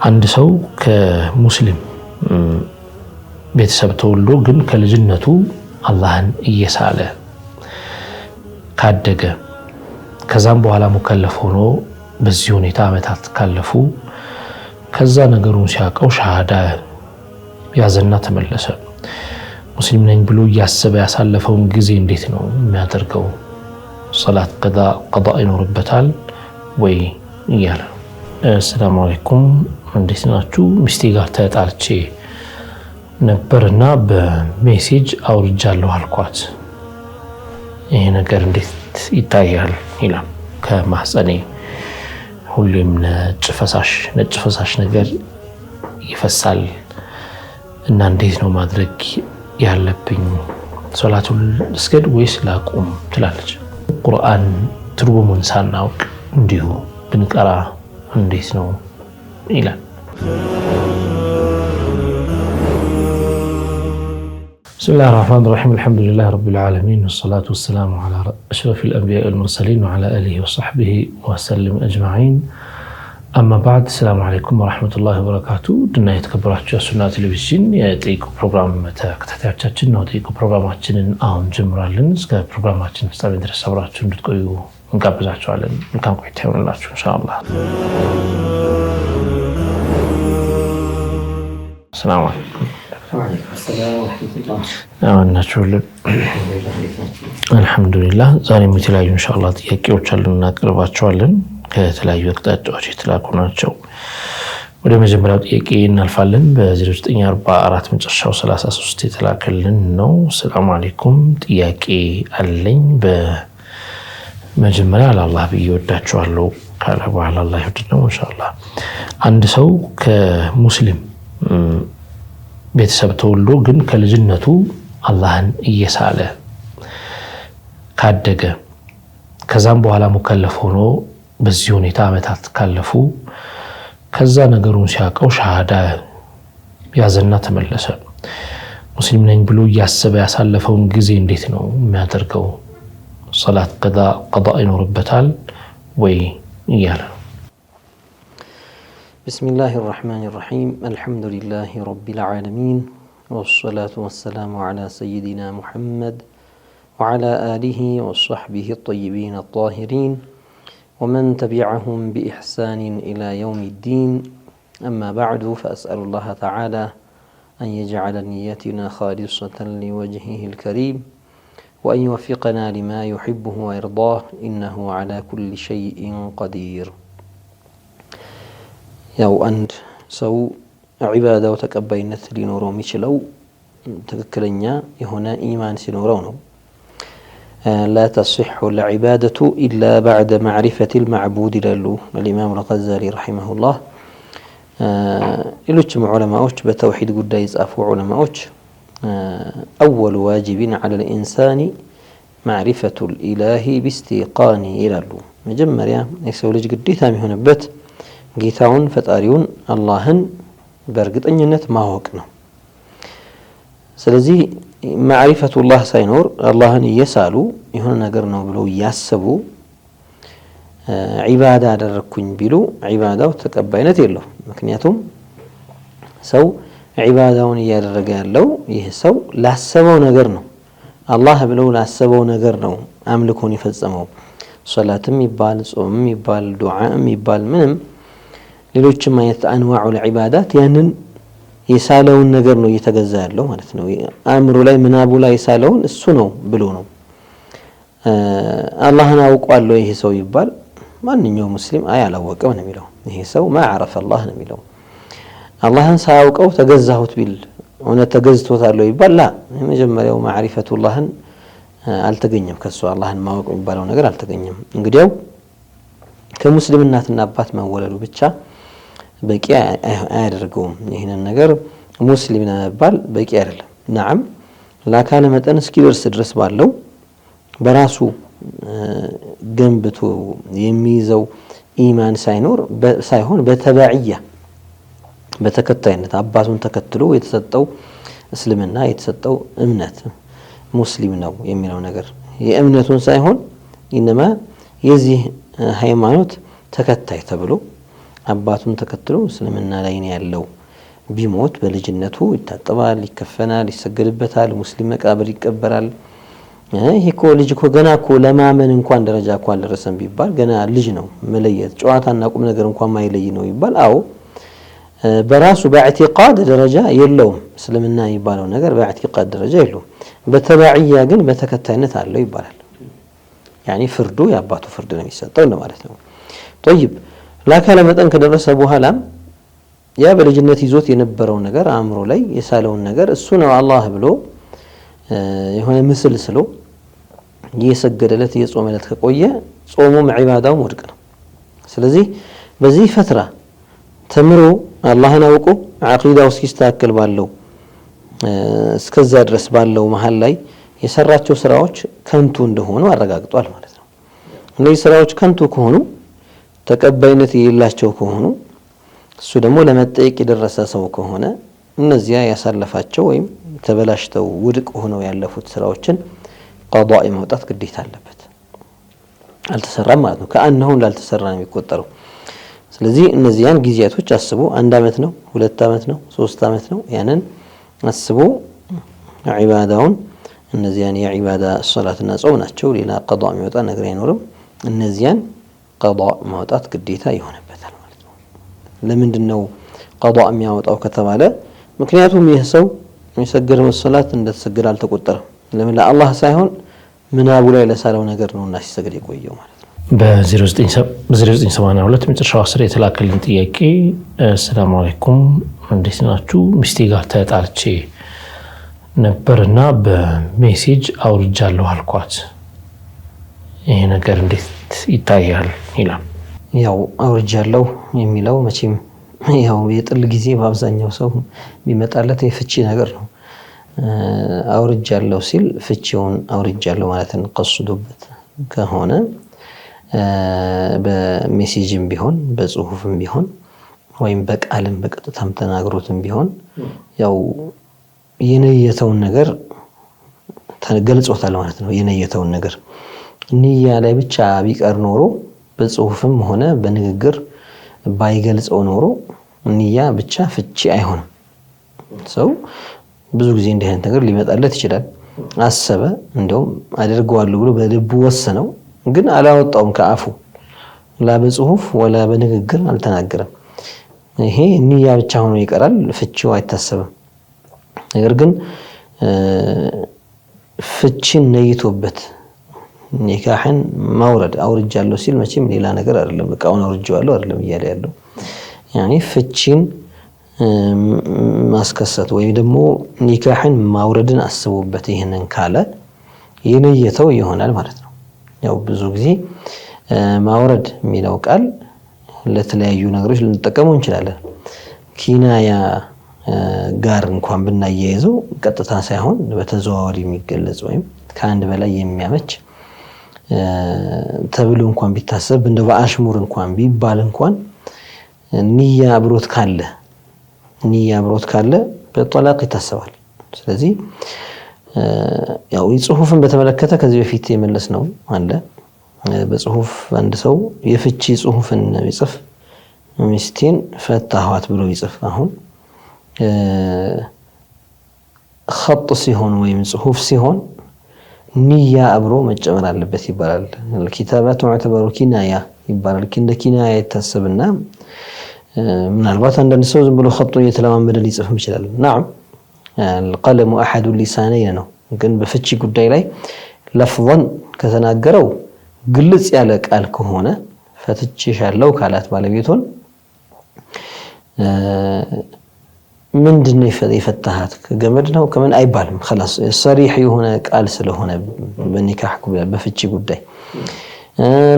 አንድ ሰው ከሙስሊም ቤተሰብ ተወልዶ ግን ከልጅነቱ አላህን እየሳለ ካደገ ከዛም በኋላ ሙከለፍ ሆኖ በዚህ ሁኔታ አመታት ካለፉ ከዛ ነገሩን ሲያቀው ሻሃዳ ያዘና ተመለሰ። ሙስሊም ነኝ ብሎ ያሰበ ያሳለፈውን ጊዜ እንዴት ነው የሚያደርገው? ሶላት ቀዳ ይኖርበታል ወይ ይያለ። ሰላም አለይኩም እንዴት ናችሁ? ሚስቴ ጋር ተጣልቼ ነበርና በሜሴጅ አውርጃለሁ አልኳት። ይሄ ነገር እንዴት ይታያል ይላል። ከማህፀኔ ሁሌም ነጭ ፈሳሽ ነገር ይፈሳል እና እንዴት ነው ማድረግ ያለብኝ? ሶላቱን ልስገድ ወይስ ላቁም ትላለች። ቁርአን ትርጉሙን ሳናውቅ እንዲሁ ብንቀራ እንዴት ነው ይላል። بسم الله الرحمن الرحيم الحمد لله رب العالمين والصلاة والسلام على أشرف الأنبياء والمرسلين وعلى آله وصحبه وسلم أجمعين أما بعد السلام عليكم ورحمة الله وبركاته دنا يتكبراتشو السنة تلفزيون يتيكو برنامج ተከታታዮቻችን ነው። የጠይቁ ፕሮግራማችንን አሁን ጀምራለን። እስከ ፕሮግራማችን ፍጻሜ ድረስ አብራችሁ እንድትቆዩ እንጋብዛችኋለን። መልካም ቆይታ ይሁንላችሁ ኢንሻአላህ። ሰላም አለይኩም አልሐምዱሊላህ። ዛሬም የተለያዩ ኢንሻአላህ ጥያቄዎች አሉን እናቀርባቸዋለን። ከተለያዩ አቅጣጫዎች የተላኩ ናቸው። ወደ መጀመሪያው ጥያቄ እናልፋለን። በ0944 መጨረሻው 33 የተላከልን ነው። ሰላም አለይኩም ጥያቄ አለኝ። በመጀመሪያ አላህ ብዬ ወዳችኋለሁ ካለ በኋላ አላህ ይወድነው ኢንሻአላህ። አንድ ሰው ከሙስሊም ቤተሰብ ተወልዶ ግን ከልጅነቱ አላህን እየሳለ ካደገ ከዛም በኋላ ሙከለፍ ሆኖ በዚህ ሁኔታ አመታት ካለፉ ከዛ ነገሩን ሲያቀው ሻሃዳ ያዘና ተመለሰ። ሙስሊም ነኝ ብሎ ያሰበ ያሳለፈውን ጊዜ እንዴት ነው የሚያደርገው? ሶላት ቀዳ ይኖርበታል ወይ ይያለ። بسم الله الرحمن الرحيم الحمد لله رب العالمين والصلاة والسلام على سيدنا محمد وعلى آله وصحبه الطيبين الطاهرين ومن تبعهم بإحسان إلى يوم الدين أما بعد فأسأل الله تعالى أن يجعل نيتنا خالصة لوجهه الكريم وأن يوفقنا لما يحبه ويرضاه إنه على كل شيء قدير. ያው አንድ ሰው ዒባዳው ተቀባይነት ሊኖረው የሚችለው ትክክለኛ የሆነ ኢማን ሲኖረው ነው። لا تصح العبادة إلا بعد معرفة المعبود ይላሉ الإمام الغزالي رحمه الله። ሌሎችም ዑለማዎች በተውሂድ ጉዳይ የጻፉ ዑለማዎች أول واجب على الإنسان معرفة الإله باستيقان ይላሉ። መጀመሪያ የሰው ልጅ ግዴታ የሚሆንበት ጌታውን ፈጣሪውን አላህን በእርግጠኝነት ማወቅ ነው። ስለዚህ ማዕሪፈቱላህ ሳይኖር አላህን እየሳሉ የሆነ ነገር ነው ብለው ያሰቡ ዒባዳ አደረኩኝ ቢሉ ዒባዳው ተቀባይነት የለውም። ምክንያቱም ሰው ዒባዳውን እያደረገ ያለው ይህ ሰው ላሰበው ነገር ነው። አላህ ብለው ላሰበው ነገር ነው አምልኮን የፈጸመው። ሶላትም ይባል ጾምም ይባል ዱዓም ይባል ምንም ሌሎችም አይነት አንዋዑል ዒባዳት ያንን የሳለውን ነገር ነው እየተገዛ ያለው ማለት ነው። አእምሮ ላይ ምናቡ ላይ የሳለውን እሱ ነው ብሎ ነው። አላህን አውቋለሁ ይሄ ሰው ይባል ማንኛውም ሙስሊም አላወቀም ነው የሚለው። ይሄ ሰው ማዕረፈ አላህ ነው የሚለው። አላህን ሳያውቀው ተገዛሁት ቢል እውነት ተገዝቶታል ይባል ላ የመጀመሪያው ማዕሪፈቱላህን አልተገኘም። ከሱ አላህን ማወቅ የሚባለው ነገር አልተገኘም። እንግዲያው ከሙስሊም እናትና አባት መወለዱ ብቻ በቂ አያደርገውም። ይሄንን ነገር ሙስሊም መባል በቂ አይደለም። ነዓም ለአካለ መጠን እስኪደርስ ድረስ ባለው በራሱ ገንብቶ የሚይዘው ኢማን ሳይሆን በተባዕያ በተከታይነት አባቱን ተከትሎ የተሰጠው እስልምና የተሰጠው እምነት ሙስሊም ነው የሚለው ነገር የእምነቱን ሳይሆን ኢነማ የዚህ ሃይማኖት ተከታይ ተብሎ አባቱን ተከትሎ እስልምና ላይ ነው ያለው ቢሞት በልጅነቱ ይታጠባል፣ ይከፈናል፣ ይሰገድበታል፣ ሙስሊም መቃብር ይቀበራል። ይሄ እኮ ልጅ እኮ ገና እኮ ለማመን እንኳን ደረጃ እኮ አልደረሰም ቢባል ገና ልጅ ነው። መለየት ጨዋታና ቁም ነገር እንኳን ማይለይ ነው ይባል። አዎ በራሱ በኢዕቲቃድ ደረጃ የለውም። እስልምና የሚባለው ነገር በኢዕቲቃድ ደረጃ የለውም። በተባዕያ ግን በተከታይነት አለው ይባላል። ያኒ ፍርዱ የአባቱ ፍርድ ነው የሚሰጠው ማለት ነው። طيب ለአካለ መጠን ከደረሰ በኋላ ያ በልጅነት ይዞት የነበረው ነገር አእምሮ ላይ የሳለውን ነገር እሱ ነው አላህ ብሎ የሆነ ምስል ስሎ እየሰገደለት እየጾመለት ከቆየ ጾሙም ዒባዳውም ውድቅ ነው። ስለዚህ በዚህ ፈትራ ተምሮ አላህን አውቆ ዓቂዳው እስኪስተካከል ባለው እስከዛ ድረስ ባለው መሃል ላይ የሰራቸው ስራዎች ከንቱ እንደሆኑ አረጋግጧል ማለት ነው። እነዚህ ስራዎች ከንቱ ከሆኑ ተቀባይነት የሌላቸው ከሆኑ እሱ ደግሞ ለመጠየቅ የደረሰ ሰው ከሆነ እነዚያ ያሳለፋቸው ወይም ተበላሽተው ውድቅ ሆነው ያለፉት ስራዎችን ቀዷ ማውጣት ግዴታ አለበት። አልተሰራም ማለት ነው። ከአንሁ ላልተሰራ ነው የሚቆጠረው። ስለዚህ እነዚያን ጊዜያቶች አስቦ 1 አመት ነው 2 አመት ነው 3 አመት ነው ያንን አስቦ ዒባዳውን እነዚያን የዒባዳ ሶላትና ጾም ናቸው። ሌላ ቀዷ የሚወጣ ነገር አይኖርም። እነዚያን ቀዷ ማውጣት ግዴታ ይሆንበታል ማለት ነው። ለምንድነው ቀዷ የሚያወጣው ከተባለ ምክንያቱም ይህ ሰው የሚሰግደው ሶላት እንደተሰገደ አልተቆጠረም። ለምን ለአላህ ሳይሆን ምናቡ ላይ ለሳለው ነገር ነውና ሲሰግድ የቆየው ማለት ነው። በ0982 መጨረሻው 10 የተላከልን ጥያቄ ሰላም አለይኩም እንዴት ናችሁ? ሚስቴ ጋር ተጣልቼ ነበርና በሜሴጅ አውርጃለሁ አልኳት። ይሄ ነገር እንዴት ይታያል ይላል። ያው አውርጃለሁ የሚለው መቼም ያው የጥል ጊዜ በአብዛኛው ሰው ቢመጣለት የፍቺ ነገር ነው። አውርጃለሁ ሲል ፍቺውን አውርጃለሁ ማለትን ቀስዶበት ከሆነ በሜሴጅም ቢሆን በጽሁፍም ቢሆን ወይም በቃልም በቀጥታም ተናግሮትም ቢሆን ያው የነየተውን ነገር ተገልጾታል ማለት ነው። የነየተውን ነገር ንያ ላይ ብቻ ቢቀር ኖሮ በጽሁፍም ሆነ በንግግር ባይገልጸው ኖሮ ንያ ብቻ ፍቺ አይሆንም። ሰው ብዙ ጊዜ እንዲህ አይነት ነገር ሊመጣለት ይችላል። አሰበ እንደውም አድርገዋለሁ ብሎ በልቡ ወሰነው፣ ግን አላወጣውም ከአፉ ላ በጽሁፍ ወላ በንግግር አልተናገረም። ይሄ ንያ ብቻ ሆኖ ይቀራል፣ ፍቺው አይታሰብም። ነገር ግን ፍቺን ነይቶበት ኒካህን ማውረድ አውርጃለሁ ሲል መቼም ሌላ ነገር አይደለም፣ በቃውን አውርጃለሁ አይደለም እያለ ያለው ያኒ ፍቺን ማስከሰት ወይ ደግሞ ኒካህን ማውረድን አስቦበት ይሄንን ካለ የነየተው ይሆናል ማለት ነው። ያው ብዙ ጊዜ ማውረድ የሚለው ቃል ለተለያዩ ነገሮች ልንጠቀመው እንችላለን። ኪናያ ጋር እንኳን ብናያይዘው ቀጥታ ሳይሆን በተዘዋዋሪ የሚገለጽ ወይም ከአንድ በላይ የሚያመች ተብሎ እንኳን ቢታሰብ እንደ በአሽሙር እንኳን ቢባል እንኳን ንያ አብሮት ካለ በጠላቅ ይታሰባል። ስለዚህ ያው ጽሁፍን በተመለከተ ከዚህ በፊት የመለስ ነው አለ። በጽሁፍ አንድ ሰው የፍቺ ጽሁፍን ቢጽፍ ሚስቴን ፈታኋት ብሎ ቢጽፍ አሁን ኸጥ ሲሆን ወይም ጽሁፍ ሲሆን ንያ አብሮ መጨመር አለበት ይባላል። الكتابات معتبر كناية ይባላል። እንደ ኪናያ ይታሰብና ምናልባት አንዳንድ ሰው ዝም ብሎ ኸጡ እየተለማመደ ሊጽፍም ይችላል። نعم القلم احد اللسانين ነው። ግን በፍቺ ጉዳይ ላይ ለፍظን ከተናገረው ግልጽ ያለ ቃል ከሆነ ፈትቼሻለሁ ካላት ባለቤቱን ምንድነው የፈታሃት ከገመድ ነው ከምን አይባልም። خلاص صريح የሆነ ቃል ስለሆነ በኒካህ ጉዳይ በፍቺ ጉዳይ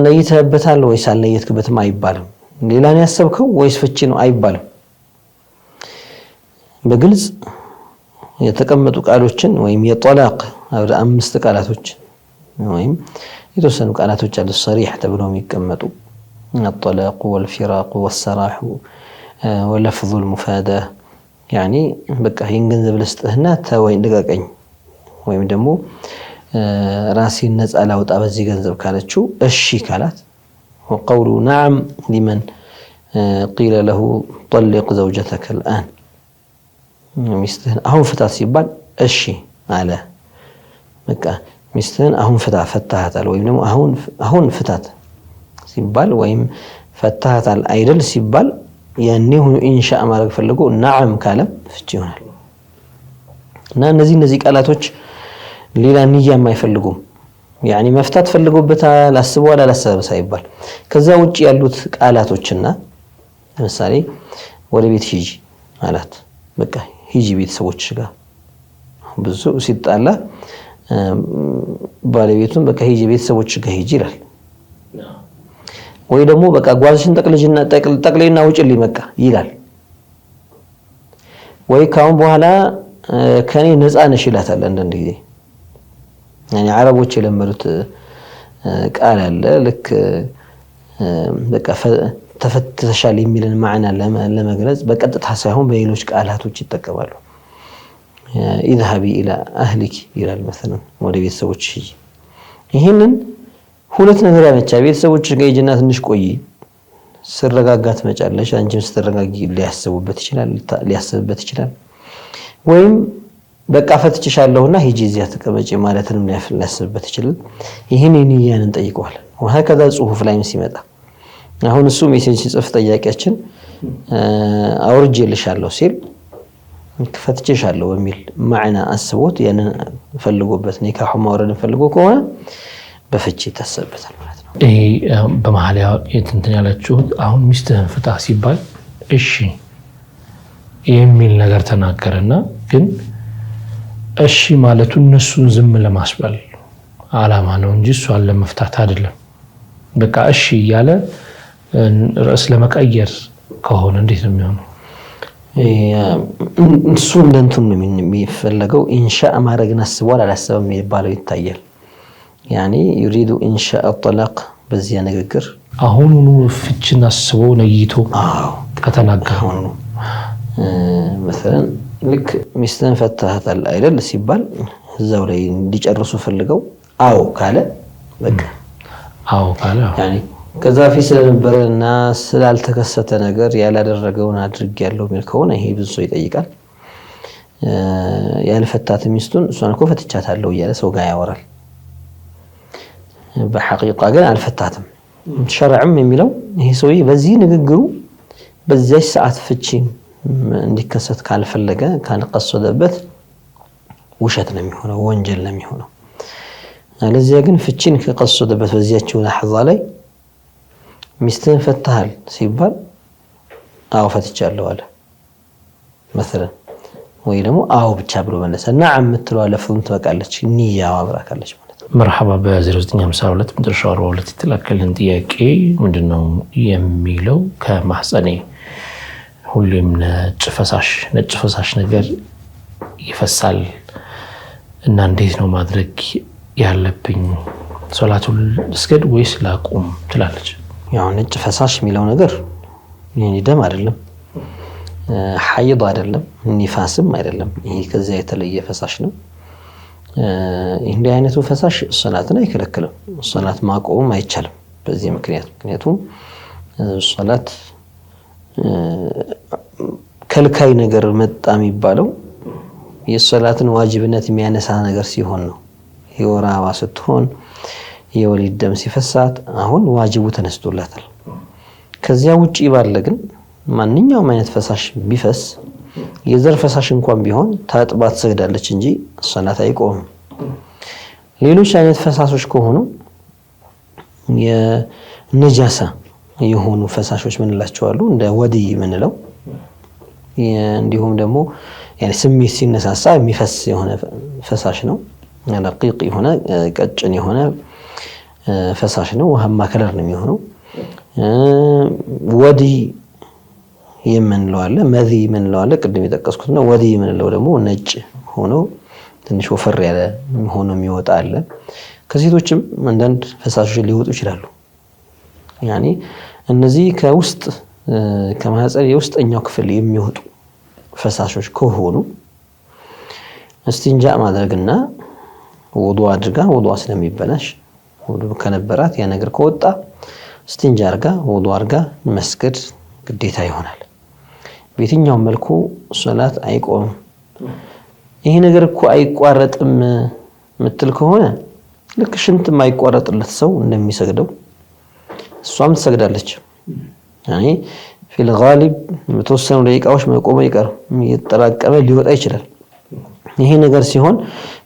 ለይተህበታል ወይስ አልለየትክበትም አይባልም። ሌላን ያሰብከው ወይስ ፍቺ ነው አይባልም። በግልጽ የተቀመጡ ቃሎችን ወይም የጠላቅ 5 ቃላቶች ወይም የተወሰኑ ቃላቶች አሉ صريح ተብለው የሚቀመጡ الطلاق والفراق والسراح ولفظ المفاده يعني በቃ ይሄን ገንዘብ ልስጥህና ተወይ ልቀቀኝ ወይም ደግሞ ራሴን ነፃ ላውጣ በዚህ ገንዘብ ካለችው እሺ ካላት وقول نعم لمن قيل له طلق زوجتك الآن ሚስትህን አሁን ፍታት ሲባል እሺ አለ በቃ ሚስትህን አሁን ፈታሃታል ወይም ደግሞ አሁን ፍታት ሲባል ወይም ፈታሃታል አይደል ሲባል ያኔ ሆኖ ኢንሻአ ማድረግ ፈልጎ ነዓም ካለ ፍቺ ይሆናል እና እነዚህ ቃላቶች ሌላ ንያ የማይፈልጉም يعني መፍታት ፈልጎበታል አስበዋል አላሰበም ሳይባል ከዛ ውጪ ያሉት ቃላቶችና ለምሳሌ ወደ ቤት ሂጂ አላት በቃ ሂጂ ቤተሰቦች ጋር ብዙ ሲጣላ ባለቤቱን በቃ ሂጂ ቤተሰቦች ጋር ሂጂ ይላል ወይ ደግሞ በቃ ጓዝሽን ጠቅልይና ውጪልኝ በቃ ይላል ወይ ካሁን በኋላ ከኔ ነፃ ነሽ ይላታል አንዳንድ ጊዜ يعني عربوች የለመዱት ቃል አለ ልክ በቃ ተፈተሻል የሚልን ማዕና ለመግለጽ በቀጥታ ሳይሆን በሌሎች ቃላቶች ይጠቀማሉ اذهبي الى اهلك ይላል مثلا ወደ ቤተሰቦች ይሄንን ሁለት ነገር ያመቻ ቤተሰቦች ጋር ሂጂና ትንሽ ቆይ ስረጋጋት መጫለሽ አንቺም ስትረጋጊ ሊያስብበት ይችላል ወይም በቃ ፈትችሻለሁና ሂጂ እዚያ ተቀመጪ ማለትንም ሊያስብበት ይችላል ይሄን ንያን እንጠይቀዋለን وهكذا ጽሁፍ ላይም ሲመጣ አሁን እሱ ሜሴጅ ሲጽፍ ጠያቂያችን አውርጄልሻለሁ ሲል ፈትችሻለሁ በሚል ማዕና አስቦት ያንን ፈልጎበት ኒካህ ማውረድ ፈልጎ ከሆነ በፍቺ ተሰበታል ማለት ነው ይሄ በመሐል እንትን ያላችሁ አሁን ሚስትህን ፍታ ሲባል እሺ የሚል ነገር ተናገረና ግን እሺ ማለቱ እነሱን ዝም ለማስባል አላማ ነው እንጂ እሷን ለመፍታት አይደለም በቃ እሺ ያለ ራስ ለመቀየር ከሆነ እንዴት ነው የሚሆነው እሱ እንደንቱን ነው የሚፈልገው ኢንሻአ ማድረግን አስቧል አላሰበም ይባለው ይታያል يعني يريد انشاء الطلاق በዚያ ንግግር አሁኑኑ ፍቺን አስቦ ነይቶ ከተናገረው ነው مثلا ልክ ሚስተን ፈታሃታል አይደል ሲባል እዛው ላይ እንዲጨርሱ ፈልገው አው ካለ በቃ አው ካለ يعني ከዛ ፊት ስለነበረና ስላልተከሰተ ነገር ያላደረገውን አድርግ ያለው ሚል ከሆነ ይሄ ብዙ ሰው ይጠይቃል ያልፈታት ሚስቱን እሷን እኮ ፈትቻታለሁ እያለ ሰው ጋር ያወራል በሐቂቃ ግን አልፈታትም ሸርዕም የሚለው ይሄ ሰውዬ በዚህ ንግግሩ በዚያች ሰዓት ፍቺ እንዲከሰት ካልፈለገ ካልቀሰደበት ውሸት ነው የሚሆነው ወንጀል ነው የሚሆነው ለዚያ ግን ፍቺን ከቀሰደበት በዚያችው ለሐዛ ላይ ሚስትን ፈታሃል ሲባል አው ፈትቻለሁ አለ مثلا ወይ ደግሞ አው ብቻ ብሎ መለሰ ነዓም ምትለው አለፈውን ተበቃለች ንያው አብራካለች مرحبا ب0952 مدرسة 42 የተላከልን ጥያቄ ምንድነው የሚለው ከማህፀኔ ሁሌም ነጭ ፈሳሽ ነገር ይፈሳል እና እንዴት ነው ማድረግ ያለብኝ ሶላቱን እስገድ ወይስ ላቁም ትላለች ያው ነጭ ፈሳሽ የሚለው ነገር የኔ ደም አይደለም ሐይድ አይደለም ኒፋስም አይደለም ይሄ ከዛ የተለየ ፈሳሽ ነው እንዲህ አይነቱ ፈሳሽ ሶላትን አይከለክልም ሶላት ማቆም አይቻልም በዚህ ምክንያቱም ሶላት ከልካይ ነገር መጣ የሚባለው የሶላትን ዋጅብነት የሚያነሳ ነገር ሲሆን ነው የወራዋ ስትሆን የወሊድ ደም ሲፈሳት አሁን ዋጅቡ ተነስቶላታል ከዚያ ውጪ ባለ ግን ማንኛውም አይነት ፈሳሽ ቢፈስ የዘር ፈሳሽ እንኳን ቢሆን ታጥባት ሰግዳለች እንጂ ሶላት አይቆም ሌሎች አይነት ፈሳሾች ከሆኑ የነጃሳ የሆኑ ፈሳሾች ምንላቸው አሉ እንደ ወዲ ምንለው እንዲሁም ደግሞ يعني ስሜት ሲነሳሳ የሚፈስ የሆነ ፈሳሽ ነው ረቂቅ የሆነ ቀጭን የሆነ ፈሳሽ ነው ውሃማ ከለር ነው የሚሆነው ወዲ የምንለው አለ መዚ የምንለው አለ ቅድም የጠቀስኩት ነው ወዲ የምንለው ደግሞ ነጭ ሆኖ ትንሽ ወፈር ያለ ሆኖ የሚወጣ አለ ከሴቶችም አንዳንድ ፈሳሾች ሊወጡ ይችላሉ يعني እነዚህ ከውስጥ ከማህፀን የውስጠኛው ክፍል የሚወጡ ፈሳሾች ከሆኑ እስቲንጃ ማድረግና ውዱእ አድርጋ ውዱእ ስለሚበላሽ ውዱእ ከነበራት ያ ነገር ከወጣ እስቲንጃ አድርጋ ውዱእ አድርጋ መስገድ ግዴታ ይሆናል። በየትኛው መልኩ ሶላት አይቆምም። ይሄ ነገር እኮ አይቋረጥም ምትል ከሆነ ልክ ሽንት የማይቋረጥለት ሰው እንደሚሰግደው እሷም ትሰግዳለች። يعني في الغالب የተወሰኑ ደቂቃዎች መቆም አይቀርም፣ እየተጠራቀመ ሊወጣ ይችላል። ይሄ ነገር ሲሆን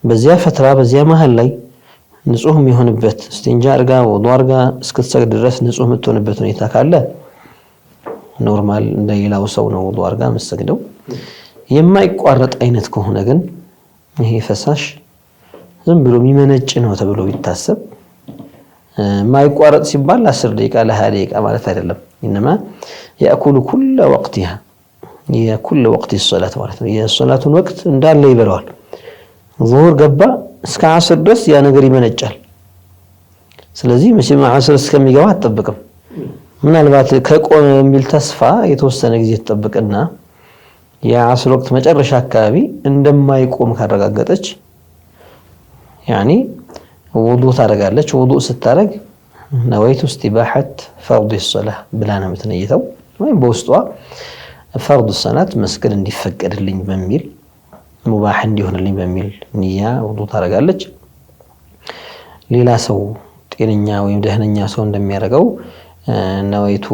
በዚያ ፈትራ በዚያ መሃል ላይ ንጹህ የሚሆንበት እስቲንጃ አርጋ ወዱ አርጋ እስክትሰግድ ድረስ ንጹህ የምትሆንበት ሁኔታ ካለ ኖርማል እንደሌላው ሰው ነው ወዱ አርጋ የምትሰግደው። የማይቋረጥ አይነት ከሆነ ግን ይሄ ፈሳሽ ዝም ብሎ የሚመነጭ ነው ተብሎ ቢታሰብ ማይቋረጥ ሲባል 10 ደቂቃ ለ20 ደቂቃ ማለት አይደለም። انما ياكل كل وقتها كل وقت الصلاه ማለት ነው። የሶላቱን ወቅት እንዳለ ይበላዋል። ዙሁር ገባ እስከ 10 ድረስ ያ ነገር ይመነጫል። ስለዚህ መቼም 10 እስከሚገባ አትጠብቅም። ምናልባት ከቆመ የሚል ተስፋ የተወሰነ ጊዜ ተጠብቅና የ10 ወቅት መጨረሻ አካባቢ እንደማይቆም ካረጋገጠች يعني وضوء ታረጋለች። ውዱእ ስታረግ نويت استباحة فرض الصلاة بلا نمتنيتو وين بوسطوا فرض الصلاة مسكن እንዲፈቀድልኝ በሚል ሙባህ እንዲሆንልኝ በሚል ንያ ውዱእ ታረጋለች። ሌላ ሰው ጤነኛ ወይም ደህነኛ ሰው እንደሚያደርገው نويت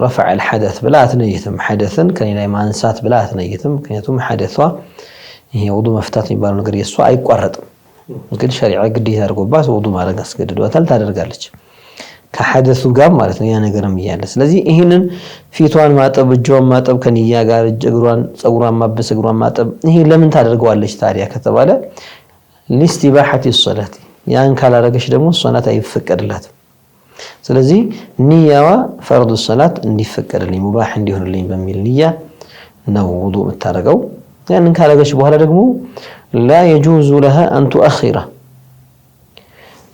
رفع الحدث بلا تنيتم حدثን ከኔ ላይ ማንሳት بلا تنيتم ምክንያቱም ሐደቷ ይሄ ውዱእ መፍታት የሚባለው ነገር የሷ አይቋረጥም። ግን ሸሪዓ ግዴታ አድርጎባት ውዱእ ማድረግ አስገድዷታል፣ ታደርጋለች ከሐደሱ ጋር ማለት ነው ያ ነገርም ይያለ። ስለዚህ ይሄንን ፊቷን ማጠብ እጇን ማጠብ ከንያ ጋር እግሯን ጸጉሯን ማበስ እግሯን ማጠብ ይሄ ለምን ታደርገዋለች ታዲያ ከተባለ ሊስቲባሐቲ ሶላት ያን ካላረገች ደግሞ ሶላት አይፈቀድላትም። ስለዚህ ንያዋ ፈርዱ ሶላት እንዲፈቀድልኝ ሙባህ እንዲሆንልኝ በሚል ንያ ነው ውዱእ የምታረገው። ያንን ካረገች በኋላ ደግሞ لا يجوز لها أن تؤخره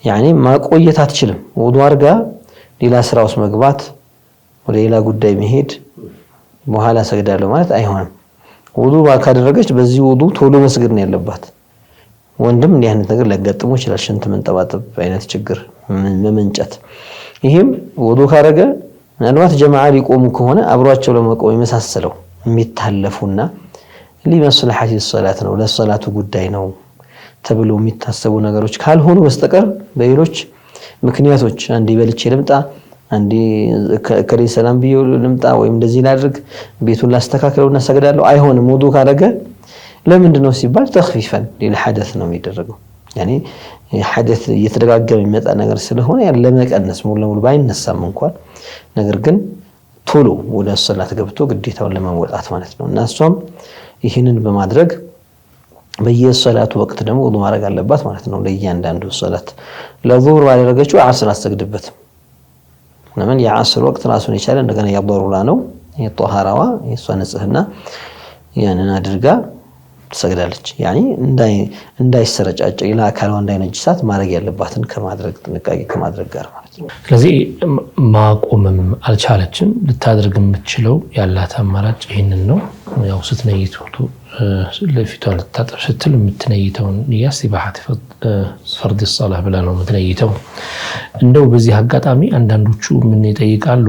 يعني ما ቆየት አትችልም። ውዱእ አርጋ ሌላ ስራውስ መግባት ወደ ሌላ ጉዳይ መሄድ በኋላ ሰግዳለሁ ማለት አይሆንም። ውዱእ ካደረገች በዚህ ውዱእ ቶሎ መስገድ ነው ያለባት። ወንድም እንዲህ አይነት ነገር ሊያጋጥመው ይችላል፣ ሽንት መንጠባጠብ አይነት ችግር መመንጨት። ይሄም ውዱእ ካረገ ምናልባት ጀማዓ ሊቆሙ ከሆነ አብሯቸው ለመቆም የመሳሰለው የሚታለፉና لمصلحة الصلاة ነው ለሶላቱ ጉዳይ ነው ተብሎ የሚታሰቡ ነገሮች ካልሆኑ በስተቀር በሌሎች ምክንያቶች አንዴ በልቼ ልምጣ አንዴ ከሪ ሰላም ቢዩ ልምጣ ወይም እንደዚህ ላድርግ ቤቱን ላስተካክለውና ሰግዳለሁ አይሆንም። ውዱእ ካረገ ለምንድነው ሲባል ተخفيفا للحدث ነው የሚደረገው። يعني حدث እየተደጋገመ የሚመጣ ነገር ስለሆነ ያለ መቀነስ ሙሉ ለሙሉ ባይነሳም እንኳን ነገር ግን ቶሎ ወደ ሶላት ገብቶ ግዴታውን ለማወጣት ማለት ነው። እና እሷም ይሄንን በማድረግ በየሶላቱ ወቅት ደግሞ ውዱእ ማድረግ አለባት ማለት ነው። ለእያንዳንዱ ሶላት ለዙሁር ባደረገችው ዓስር አሰግድበት። ለምን የዓስር ወቅት ራሱን የቻለ እንደገና የضሩራ ነው የጧሃራዋ የሷ ንጽህና ያንን አድርጋ ትሰግዳለች። يعني እንዳይሰረጫጭ ኢላ አካሏ እንዳይነጅሳት ማድረግ ያለባትን ከማድረግ ጥንቃቄ ከማድረግ ጋር ማለት ነው። ስለዚህ ማቆምም አልቻለችም። ልታደርግ የምትችለው ያላት አማራጭ ይሄንን ነው። ያው ስትነይት ለፊቷን ልታጠብ ስትል የምትነይተውን ኢስቲባሐት ፈርድ الصلاة ብላ ነው የምትነይተው። እንደው በዚህ አጋጣሚ አንዳንዶቹ ምን ይጠይቃሉ፣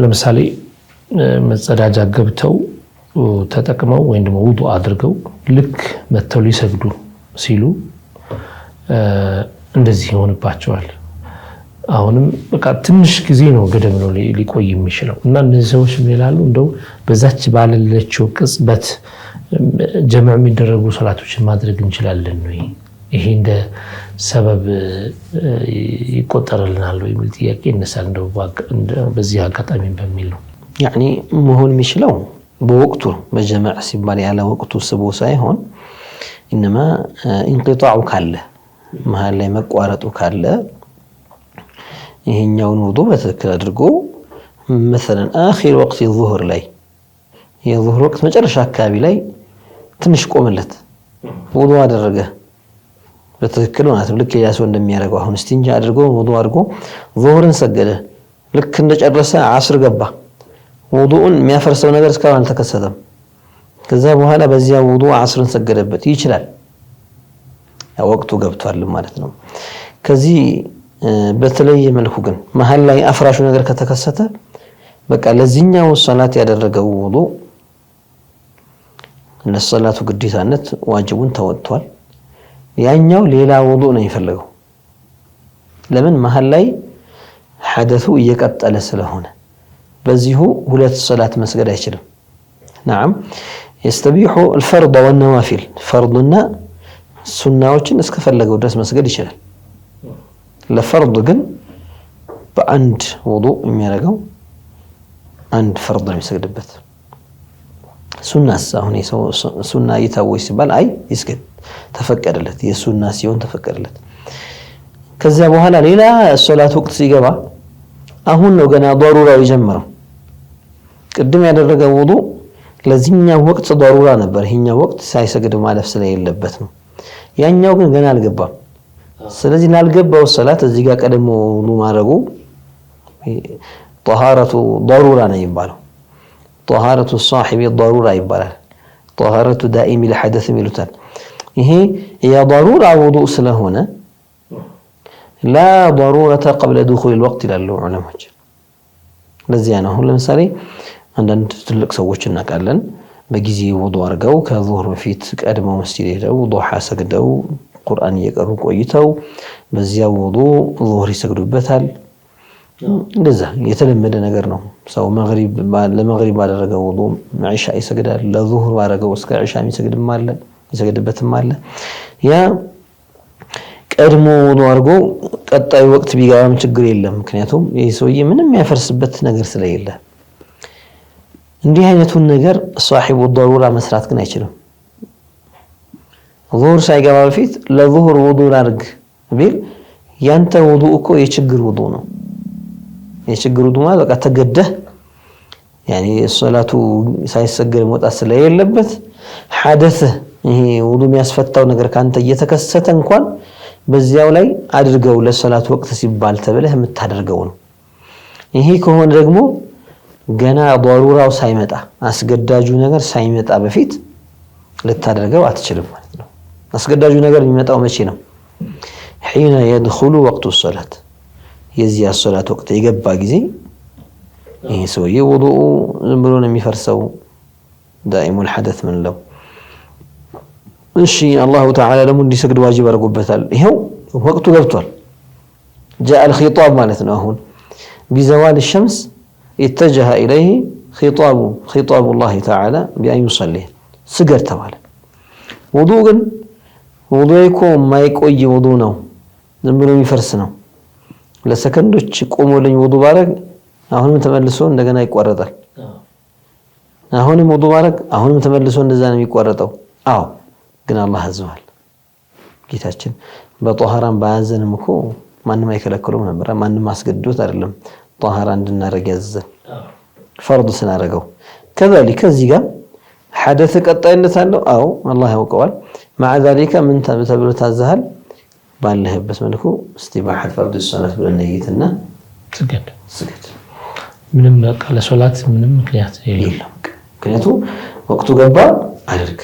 ለምሳሌ መጸዳጃ ገብተው ተጠቅመው ወይም ደግሞ ውዱእ አድርገው ልክ መተው ሊሰግዱ ሲሉ እንደዚህ ይሆንባቸዋል። አሁንም በቃ ትንሽ ጊዜ ነው ገደም ነው ሊቆይ የሚችለው እና እነዚህ ሰዎች ምን ይላሉ፣ እንደው በዛች ባለለችው ቅጽበት ጀማዕ የሚደረጉ ሶላቶችን ማድረግ እንችላለን ነው ይሄ እንደ ሰበብ ይቆጠርልናል ወይ የሚል ጥያቄ ይነሳል። እንደው በዚህ አጋጣሚ በሚል ነው يعني መሆን የሚችለው በወቅቱ በጀማዕ ሲባል ያለ ወቅቱ ስቦ ሳይሆን انما انقطاع ካለ መሃል ላይ መቋረጡ ካለ ይሄኛውን ውዱእ በትክክል አድርጎ مثلا اخر وقت الظهر ላይ የظهر ወቅት መጨረሻ አካባቢ ላይ ትንሽ ቆመለት ውዱእ አደረገ በትክክል ማለት ነው። ልክ ያሰው እንደሚያደርገው አሁን እስቲንጃ አድርጎ ውዱእ አድርጎ ظهርን ሰገደ። ልክ እንደጨረሰ ዓስር ገባ። ውዱእን የሚያፈርሰው ነገር እስካሁን አልተከሰተም። ከዛ በኋላ በዚያ ውዱእ ዓስርን ሰገደበት ይችላል፣ ወቅቱ ገብቷል ማለት ነው። ከዚህ በተለየ መልኩ ግን መሃል ላይ አፍራሹ ነገር ከተከሰተ በቃ ለዚህኛው ሶላት ያደረገው ውዱ ለሶላቱ ግዴታነት ዋጅቡን ተወጥቷል። ያኛው ሌላ ውዱ ነው የሚፈልገው። ለምን መሃል ላይ ሐደሱ እየቀጠለ ስለሆነ በዚሁ ሁለት ሶላት መስገድ አይችልም። نعم يستبيح الفرض والنوافل فرضنا سناዎችን እስከፈለገው ድረስ መስገድ ይችላል። ለፈርድ ግን በአንድ ውዱእ የሚያደርገው አንድ ፈርድ ነው የሚሰግድበት። ሱናስ አሁን የሰው ሱና ይታወይ ሲባል አይ ይስገድ ተፈቀደለት፣ የሱና ሲሆን ተፈቀደለት። ከዛ በኋላ ሌላ ሶላት ወቅት ሲገባ አሁን ነው ገና ضرورው የጀመረው። ቅድም ያደረገው ውዱእ ለዚህኛው ወቅት ضرورة ነበር፣ ይሄኛው ወቅት ሳይሰግድ ማለፍ ስለሌለበት ነው። ያኛው ግን ገና አልገባም። ስለዚህ ላልገባው ሶላት እዚህ ጋር ቀደሞ ውዱእ ማድረጉ طهارة ضرورة ነው የሚባለው። طهارة صاحب الضرورة ይባላል። طهارة دائم الحدث ይሉታል። ይሄ ያ ضرورة ውዱእ ስለሆነ لا ضرورة قبل دخول الوقت ይላሉ ዑለማዎች። ለዚያ ነው አሁን ለምሳሌ አንዳንድ ትልቅ ሰዎች እናውቃለን በጊዜ ውዱእ አድርገው ከዙህር በፊት ቀድመው መስጂድ ሄደው ዱሃ ሰግደው ቁርአን እየቀሩ ቆይተው በዚያው ውዱእ ዙህር ይሰግዱበታል። እንደዛ የተለመደ ነገር ነው። ሰው ለመግሪብ ባደረገው ውዱእ ኢሻ ይሰግዳል። ለዙህር ባደረገው እስከ ኢሻ ይሰግድበትም አለ። ያ ቀድሞ ውዱእ አድርጎ ቀጣይ ወቅት ቢገባም ችግር የለም። ምክንያቱም ይህ ሰውዬ ምንም ያፈርስበት ነገር ስለሌለ እንዲህ አይነቱን ነገር ሷሂቡ ضرورة መስራት ግን አይችልም። ዙህር ሳይገባ በፊት ለዙህር ውዱእ አድርግ ቢል ያንተ ውዱእ እኮ የችግር ውዱእ ነው። የችግር ውዱእ ማለት በቃ ተገደህ ያኒ ሶላቱ ሳይሰገድ መውጣት ስለሌለበት ሐደስ ይሄ ውዱእ የሚያስፈታው ነገር ካንተ እየተከሰተ እንኳን በዚያው ላይ አድርገው ለሶላት ወቅት ሲባል ተብለህ የምታደርገው ነው። ይሄ ከሆነ ደግሞ ገና ضرورው ሳይመጣ አስገዳጁ ነገር ሳይመጣ በፊት ልታደርገው አትችልም ማለት ነው። አስገዳጁ ነገር የሚመጣው መቼ ነው? حين يدخل وقت الصلاة የዚያ ሶላት ወቅት የገባ ጊዜ ይሄ ሰውዬ ውዱእ ዝም ብሎ ነው የሚፈርሰው። دائم الحدث من ለው እሺ አላሁ ተዓላ ደግሞ እንዲሰግድ ዋጅብ አድርጎበታል። ይሄው ወቅቱ ገብቷል። جاء الخطاب ማለት ነው። አሁን بزوال الشمس اتجه إليه خطاب الله تعالى بأن يصلي سجر تباله وضوء وضوءكم ما يقوي وضوء ነው ዝም ብሎ የሚፈርስ ነው። ለሰከንዶች ቆሞልኝ ውዱእ ባረግ አሁንም ተመልሶ እንደገና ይቋረጣል። አሁንም ውዱእ ባረግ አሁንም ተመልሶ እንደዛ ነው የሚቋረጠው። አዎ ግን አላህ አዘዋል። ጌታችን በጧሃራን ባያዘንም እኮ ማንም አይከለክሉም ነበር። ማንም አስገድዶት አይደለም ጧሃራ እንድናረግ ያዘን ፈርድ ስናረገው። ከዛሊከ እዚህ ጋር ሐደስ ቀጣይነት አለው። አዎ አላህ ያውቀዋል። مع ذلك ምን ተብሎ ታዘሃል? ባለህበት መልኩ استباحة فرض الصلاة ብለነይትና ስገድ። ምንም ቃለ ሶላት ምንም ምክንያት የለም። ምክንያቱ ወቅቱ ገባ አድርግ።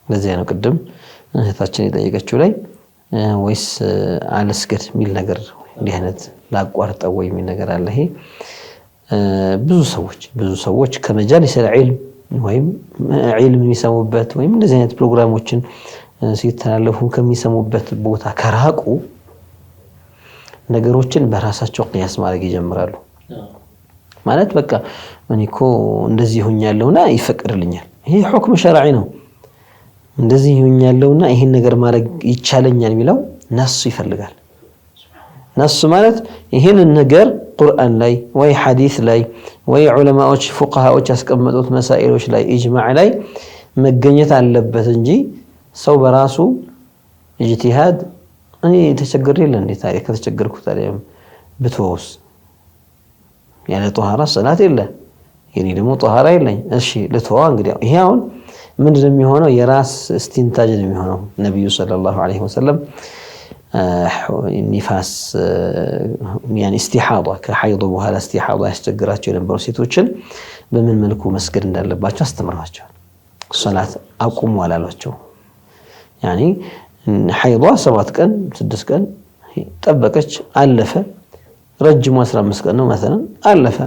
ለዚያ ነው ቅድም እህታችን የጠየቀችው ላይ ወይስ አልስገድ የሚል ነገር እንዲህ አይነት ላቋርጠው ወይ የሚል ነገር አለ። ይሄ ብዙ ሰዎች ከመጃሊስ العلم ወይም ዒልም የሚሰሙበት ወይም እንደዚህ አይነት ፕሮግራሞችን ሲተላለፉ ከሚሰሙበት ቦታ ከራቁ ነገሮችን በራሳቸው ቅያስ ማድረግ ይጀምራሉ። ማለት በቃ እኔኮ እንደዚህ ሆኛለሁና ይፈቀድልኛል፣ ይሄ ሁክም ሸርዒ ነው፣ እንደዚህ ሆኛለሁና ይሄን ነገር ማድረግ ይቻለኛል የሚለው ነሱ ይፈልጋል። ነሱ ማለት ይሄን ነገር ቁርአን ላይ ወይ ሐዲስ ላይ ወይ ዑለማዎች ፉቃሃዎች ያስቀመጡት መሳኢሎች ላይ ኢጅማዕ ላይ መገኘት አለበት እንጂ ሰው በራሱ ኢጅቲሃድ እኔ ተቸግሬ እንዴ ታዲያ ከተቸገርኩ ታዲያ ብትወስ ያለ ጧሃራ ሰላት የለ የኔ ደግሞ ጧሃራ የለኝ እሺ ልትዋ እንግዲህ ይሄ አሁን ምንድነው የሚሆነው? የራስ እስቲንታጅ ነው የሚሆነው። ነብዩ ሰለላሁ ዐለይሂ ወሰለም ኒፋስ يعني استحاضة ከሐይድ በኋላ استحاضة ያስቸግራቸው የነበሩ ሴቶችን በምን መልኩ መስገድ እንዳለባቸው አስተምረዋቸዋል። ሶላት አቁሙ አላሏቸው። يعني حيض 7 ቀን 6 ቀን ጠበቀች አለፈ ረጅሙ 15 ቀን ነው مثلا አለፈ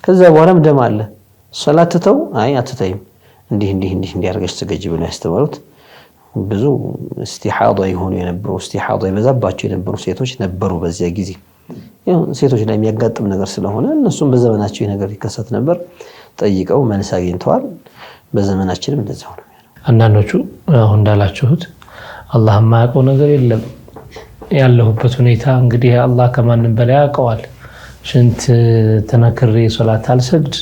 ከዛ በኋላም ደም አለ ሶላት ተው አይ አትተይም እንዲህ ያርገሽ ተገጂ ብለው ያስተማሩት ብዙ እስቲሃዳ ይሆኑ የነበሩ እስቲሃዳ ይበዛባቸው የነበሩ ሴቶች ነበሩ በዚያ ጊዜ ያው ሴቶች ላይ የሚያጋጥም ነገር ስለሆነ እነሱም በዘመናቸው ነገር ይከሰት ነበር ጠይቀው መልስ አግኝተዋል በዘመናችንም እንደዛው ነው አንዳንዶቹ አሁን እንዳላችሁት አላህ ማያውቀው ነገር የለም ያለሁበት ሁኔታ እንግዲህ አላህ ከማንም በላይ ያውቀዋል ሽንት ተነክሬ ሶላት አልሰግድ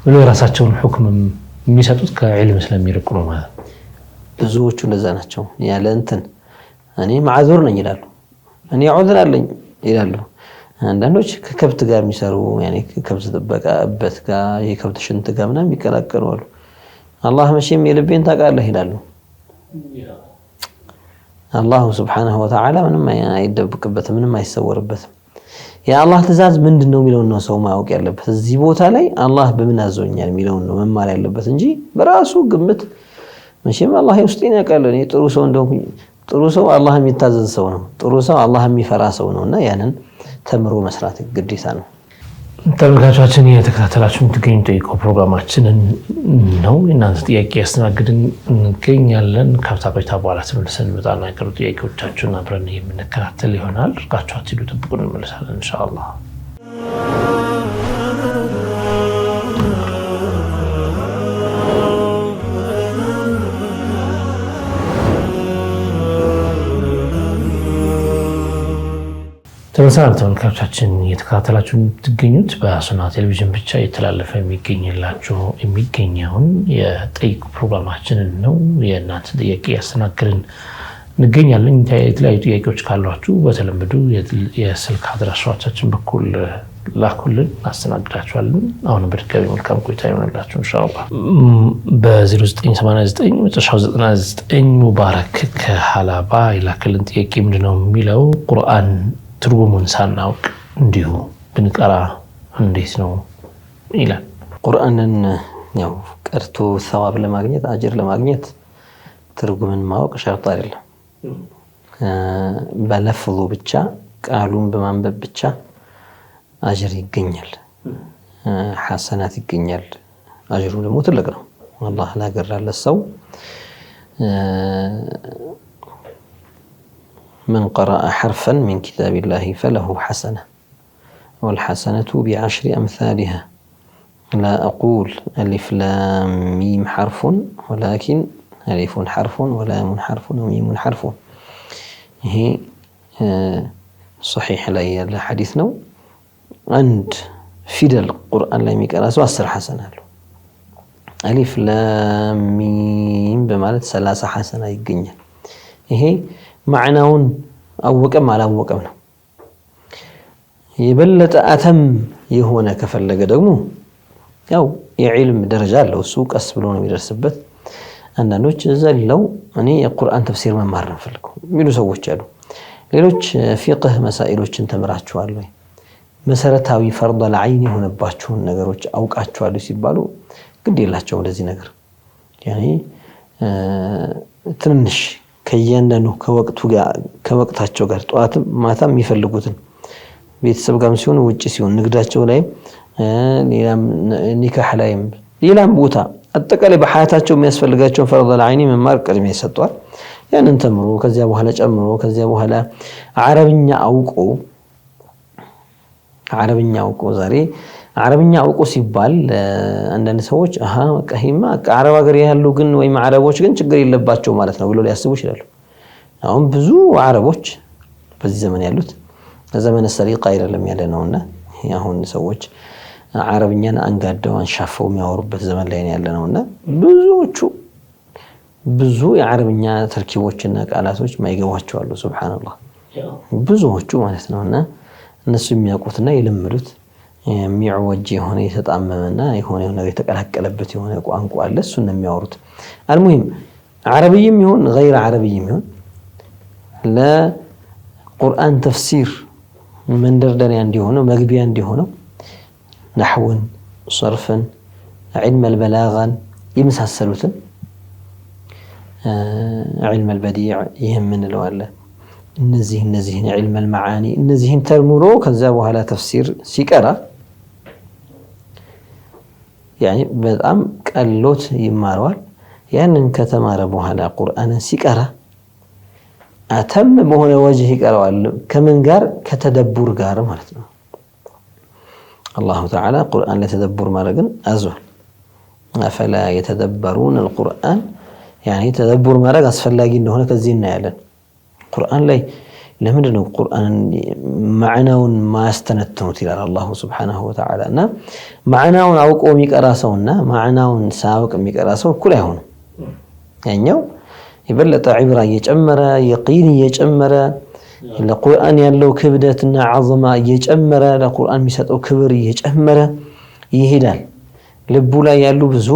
ብሎ የራሳቸውን ሁክም የሚሰጡት ከዕልም ስለሚርቁ ነው ማለት ብዙዎቹ እንደዛ ናቸው ያለ እንትን እኔ ማዕዙር ነኝ ይላሉ እኔ ዑዝር አለኝ ይላሉ አንዳንዶች ከከብት ጋር የሚሰሩ ያኔ ከከብት ተበቃበት ጋር የከብት ሽንት ጋር ምናምን ይቀላቀሉ አሉ አላህ መቼም የልቤን ታውቃለህ ይላሉ አላህ Subhanahu Wa Ta'ala ምንም አይደብቅበትም ምንም አይሰወርበትም የአላህ ትእዛዝ ምንድነው የሚለው ነው ሰው ማወቅ ያለበት እዚህ ቦታ ላይ አላህ በምን አዘውኛል የሚለው ነው መማር ያለበት እንጂ በራሱ ግምት መቼም አላህ ውስጤን ያውቃል እኔ ጥሩ ሰው እንደሆንኩኝ ጥሩ ሰው አላህ የሚታዘዝ ሰው ነው ጥሩ ሰው አላህ የሚፈራ ሰው ነውና ያንን ተምሮ መስራት ግዴታ ነው ተመልካቾቻችን የተከታተላችሁ የምትገኙ ጠይቆ ፕሮግራማችንን ነው እናንተ ጥያቄ ያስተናግድን እንገኛለን ከፍታ ቆይታ በኋላ ተመልሰን እንመጣና የቀሩ ጥያቄዎቻችሁን አብረን የምንከታተል ይሆናል እርቃችሁ አትሂዱ ጠብቁን እንመለሳለን ኢንሻአላህ ተመሳሳይ ተመልካቾቻችን የተከታተላችሁ የምትገኙት በሱና ቴሌቪዥን ብቻ የተላለፈ የሚገኘውን የጠይቁ ፕሮግራማችንን ነው የእናንተ ጥያቄ ያስተናግድን እንገኛለን የተለያዩ ጥያቄዎች ካሏችሁ በተለምዶ የስልክ አድራሻዎቻችን በኩል ላኩልን እናስተናግዳችኋለን አሁን በድጋሚ መልካም ቆይታ ይሆንላችሁ ኢንሻአላህ በ0989 መጨረሻው 99 ሙባረክ ከሐላባ ይላክልን ጥያቄ ምንድነው የሚለው ቁርአን ትርጉሙን ሳናውቅ እንዲሁ ብንቀራ እንዴት ነው ይላል ቁርአንን ያው ቀርቶ ሰዋብ ለማግኘት አጅር ለማግኘት ትርጉምን ማወቅ ሸርጥ አይደለም በለፍዙ ብቻ ቃሉን በማንበብ ብቻ አጅር ይገኛል ሐሰናት ይገኛል አጅሩ ደግሞ ትልቅ ነው والله ላገራለ ሰው من قرأ حرفا من كتاب الله فله حسنة والحسنة ب10 أمثالها لا أقول ألف لام ميم حرف ولكن ألف حرف ولام حرف وميم حرف هي صحيح لي حديثنا عند فيد القرآن لا يمكن أسوأ حسنة له ألف لام ميم بمعنى 3 حسنة يجنيا هي معناون أوكم على أوكم يبلت أتم يهونا كفلق دقمو أو يعلم درجة لو سوق أسبلون بيدرسبت أنا نوش زال لو أني القرآن تفسير ما مرة فلكم ميلو سووا جالو ليلوش فقه مسائلوش انت مراجعوا له مسألة فرض العين هنا باتشون نجروش أو كاتشوا له سيبالو قد يلاچو لذي نجر يعني تنش ከያንዳንዱ ከወቅታቸው ጋር ጧት ማታም የሚፈልጉትን ቤተሰብ ጋርም ሲሆን ውጪ ሲሆን ንግዳቸው ላይ ሌላም ኒካህ ላይም ሌላም ቦታ አጠቃላይ በሐያታቸው የሚያስፈልጋቸው ፈርድ العين መማር ቅድሚያ ይሰጣል ያንን ተምሮ ከዚያ በኋላ ጨምሮ ከዚያ በኋላ አረብኛ አውቆ ዛሬ አረብኛ አውቆ ሲባል አንዳንድ ሰዎች በቃ ሂማ አረብ ሀገር ያሉ ግን ወይም አረቦች ግን ችግር የለባቸው ማለት ነው ብሎ ሊያስቡ ይችላሉ አሁን ብዙ አረቦች በዚህ ዘመን ያሉት ዘመን ሰሪቃ አይደለም ያለ ነውና አሁን ሰዎች አረብኛን አንጋደው አንሻፈው የሚያወሩበት ዘመን ላይ ያለ ነውና ብዙ የአረብኛ ተርኪቦችና ቃላቶች ማይገባቸው አሉ ሱብሃንአላህ ብዙዎቹ ማለት ነውና እነሱ የሚያውቁትና የለመዱት የሚያወጅ የሆነ የተጣመመና የሆነ ነገር የተቀላቀለበት የሆነ ቋንቋ አለ እሱን ነው የሚያወሩት المهم عربيም ይሁን غير عربيም ይሁን ለቁርአን ተፍሲር መንደርደሪያ እንዲሆነው መግቢያ እንዲሆነው نحوን صرفን علم البلاغን يمساسلوتن علم البديع يهم من لو አለ እነዚህን علم المعاني እነዚህን ተርሙሮ ከዛ በኋላ ተፍሲር ሲቀራ يعني በጣም ቀሎት ይማረዋል ያንን ከተማረ በኋላ ቁርአንን ሲቀራ አተም በሆነ ወጅህ ይቀራዋል ከምን ጋር ከተደቡር ጋር ማለት ነው الله تعالى قرآن لتدبر ማድረግን አዟል أفلا يتدبرون القرآن يعني تدبر ማድረግ አስፈላጊ እንደሆነ ከዚህ እናያለን ቁርአን ላይ ለምንድን ነው ቁርአንን ማዕናውን ማስተነተኑት ይላል አላህ Subhanahu Wa Ta'ala እና ማዕናውን አውቆ የሚቀራ ሰውና ማዕናውን ሳያውቅ የሚቀራ ሰው እኩል አይሆንም ያኛው የበለጠ ዒብራ እየጨመረ የቂን እየጨመረ ለቁርአን ያለው ክብደትና ዐዘማ እየጨመረ ለቁርአን የሚሰጠው ክብር እየጨመረ ይሄዳል ልቡ ላይ ያሉ ብዙ